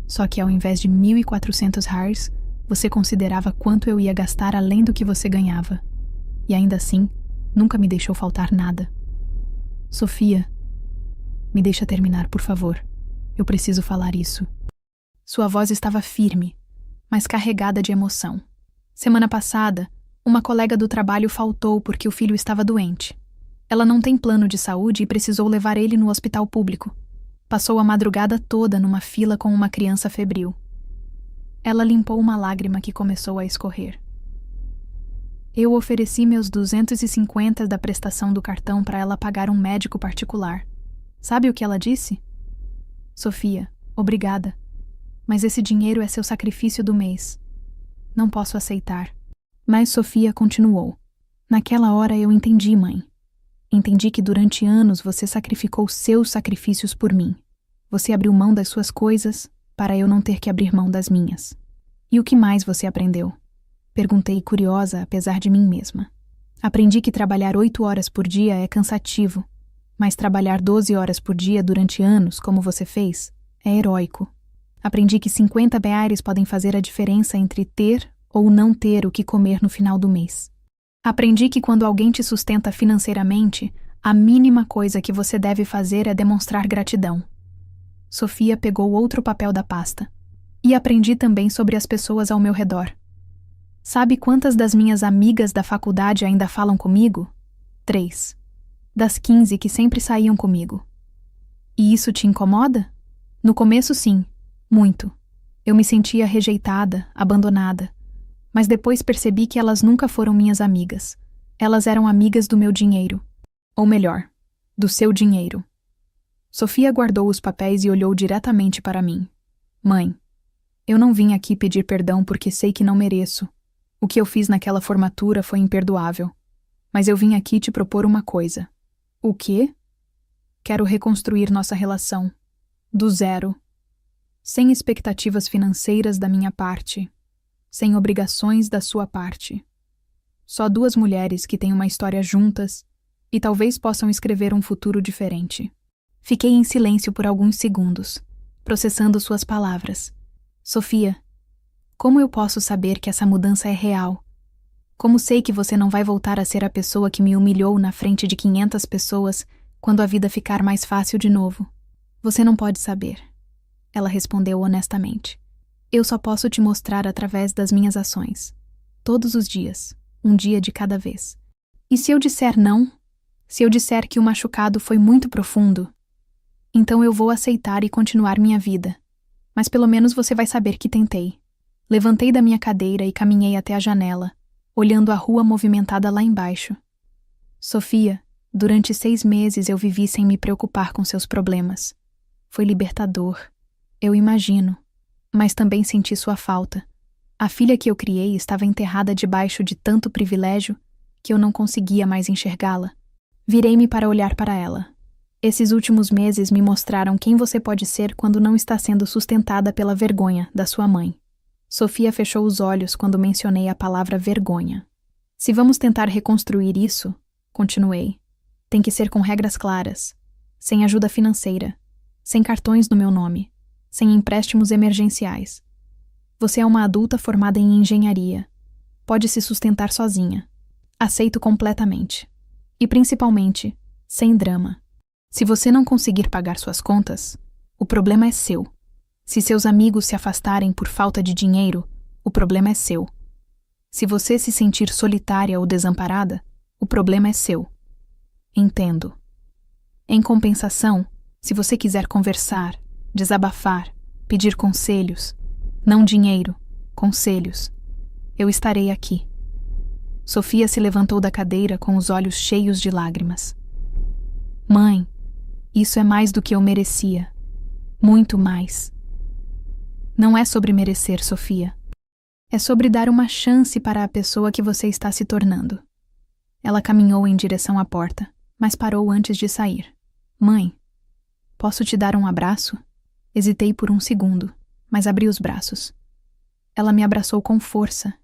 [SPEAKER 1] Só que ao invés de 1.400 reais, você considerava quanto eu ia gastar além do que você ganhava. E ainda assim, nunca me deixou faltar nada. Sofia, me deixa terminar, por favor. Eu preciso falar isso. Sua voz estava firme, mas carregada de emoção. Semana passada, uma colega do trabalho faltou porque o filho estava doente. Ela não tem plano de saúde e precisou levar ele no hospital público. Passou a madrugada toda numa fila com uma criança febril. Ela limpou uma lágrima que começou a escorrer. Eu ofereci meus 250 da prestação do cartão para ela pagar um médico particular. Sabe o que ela disse? Sofia, obrigada. Mas esse dinheiro é seu sacrifício do mês. Não posso aceitar. Mas Sofia continuou. Naquela hora eu entendi, mãe. Entendi que durante anos você sacrificou seus sacrifícios por mim. Você abriu mão das suas coisas para eu não ter que abrir mão das minhas. E o que mais você aprendeu? Perguntei curiosa, apesar de mim mesma. Aprendi que trabalhar 8 horas por dia é cansativo, mas trabalhar 12 horas por dia durante anos, como você fez, é heróico. Aprendi que 50 reais podem fazer a diferença entre ter ou não ter o que comer no final do mês. Aprendi que quando alguém te sustenta financeiramente, a mínima coisa que você deve fazer é demonstrar gratidão. Sofia pegou outro papel da pasta. E aprendi também sobre as pessoas ao meu redor. Sabe quantas das minhas amigas da faculdade ainda falam comigo? 3. Das 15 que sempre saíam comigo. E isso te incomoda? No começo, sim, muito. Eu me sentia rejeitada, abandonada. Mas depois percebi que elas nunca foram minhas amigas. Elas eram amigas do meu dinheiro. Ou melhor, do seu dinheiro. Sofia guardou os papéis e olhou diretamente para mim. Mãe, eu não vim aqui pedir perdão porque sei que não mereço. O que eu fiz naquela formatura foi imperdoável. Mas eu vim aqui te propor uma coisa. O quê? Quero reconstruir nossa relação. Do zero. Sem expectativas financeiras da minha parte. Sem obrigações da sua parte. Só duas mulheres que têm uma história juntas e talvez possam escrever um futuro diferente. Fiquei em silêncio por alguns segundos, processando suas palavras. Sofia, como eu posso saber que essa mudança é real? Como sei que você não vai voltar a ser a pessoa que me humilhou na frente de 500 pessoas quando a vida ficar mais fácil de novo? Você não pode saber. Ela respondeu honestamente. Eu só posso te mostrar através das minhas ações. Todos os dias, um dia de cada vez. E se eu disser não? Se eu disser que o machucado foi muito profundo? Então eu vou aceitar e continuar minha vida. Mas pelo menos você vai saber que tentei. Levantei da minha cadeira e caminhei até a janela, olhando a rua movimentada lá embaixo. Sofia, durante 6 meses eu vivi sem me preocupar com seus problemas. Foi libertador. Eu imagino. Mas também senti sua falta. A filha que eu criei estava enterrada debaixo de tanto privilégio que eu não conseguia mais enxergá-la. Virei-me para olhar para ela. Esses últimos meses me mostraram quem você pode ser quando não está sendo sustentada pela vergonha da sua mãe. Sofia fechou os olhos quando mencionei a palavra vergonha. Se vamos tentar reconstruir isso, continuei, tem que ser com regras claras, sem ajuda financeira, sem cartões no meu nome, sem empréstimos emergenciais. Você é uma adulta formada em engenharia. Pode se sustentar sozinha. Aceito completamente. E principalmente, sem drama. Se você não conseguir pagar suas contas, o problema é seu. Se seus amigos se afastarem por falta de dinheiro, o problema é seu. Se você se sentir solitária ou desamparada, o problema é seu. Entendo. Em compensação, se você quiser conversar, desabafar, pedir conselhos, não dinheiro, conselhos, eu estarei aqui. Sofia se levantou da cadeira com os olhos cheios de lágrimas. Mãe, isso é mais do que eu merecia. Muito mais. Não é sobre merecer, Sofia. É sobre dar uma chance para a pessoa que você está se tornando. Ela caminhou em direção à porta, mas parou antes de sair. Mãe, posso te dar um abraço? Hesitei por um segundo, mas abri os braços. Ela me abraçou com força,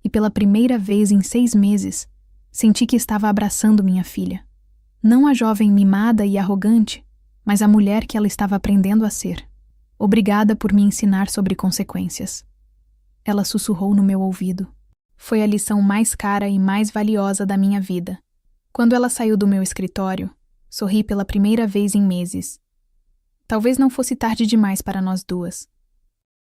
[SPEAKER 1] e pela primeira vez em 6 meses, senti que estava abraçando minha filha. Não a jovem mimada e arrogante, mas a mulher que ela estava aprendendo a ser. Obrigada por me ensinar sobre consequências. Ela sussurrou no meu ouvido. Foi a lição mais cara e mais valiosa da minha vida. Quando ela saiu do meu escritório, sorri pela primeira vez em meses. Talvez não fosse tarde demais para nós duas.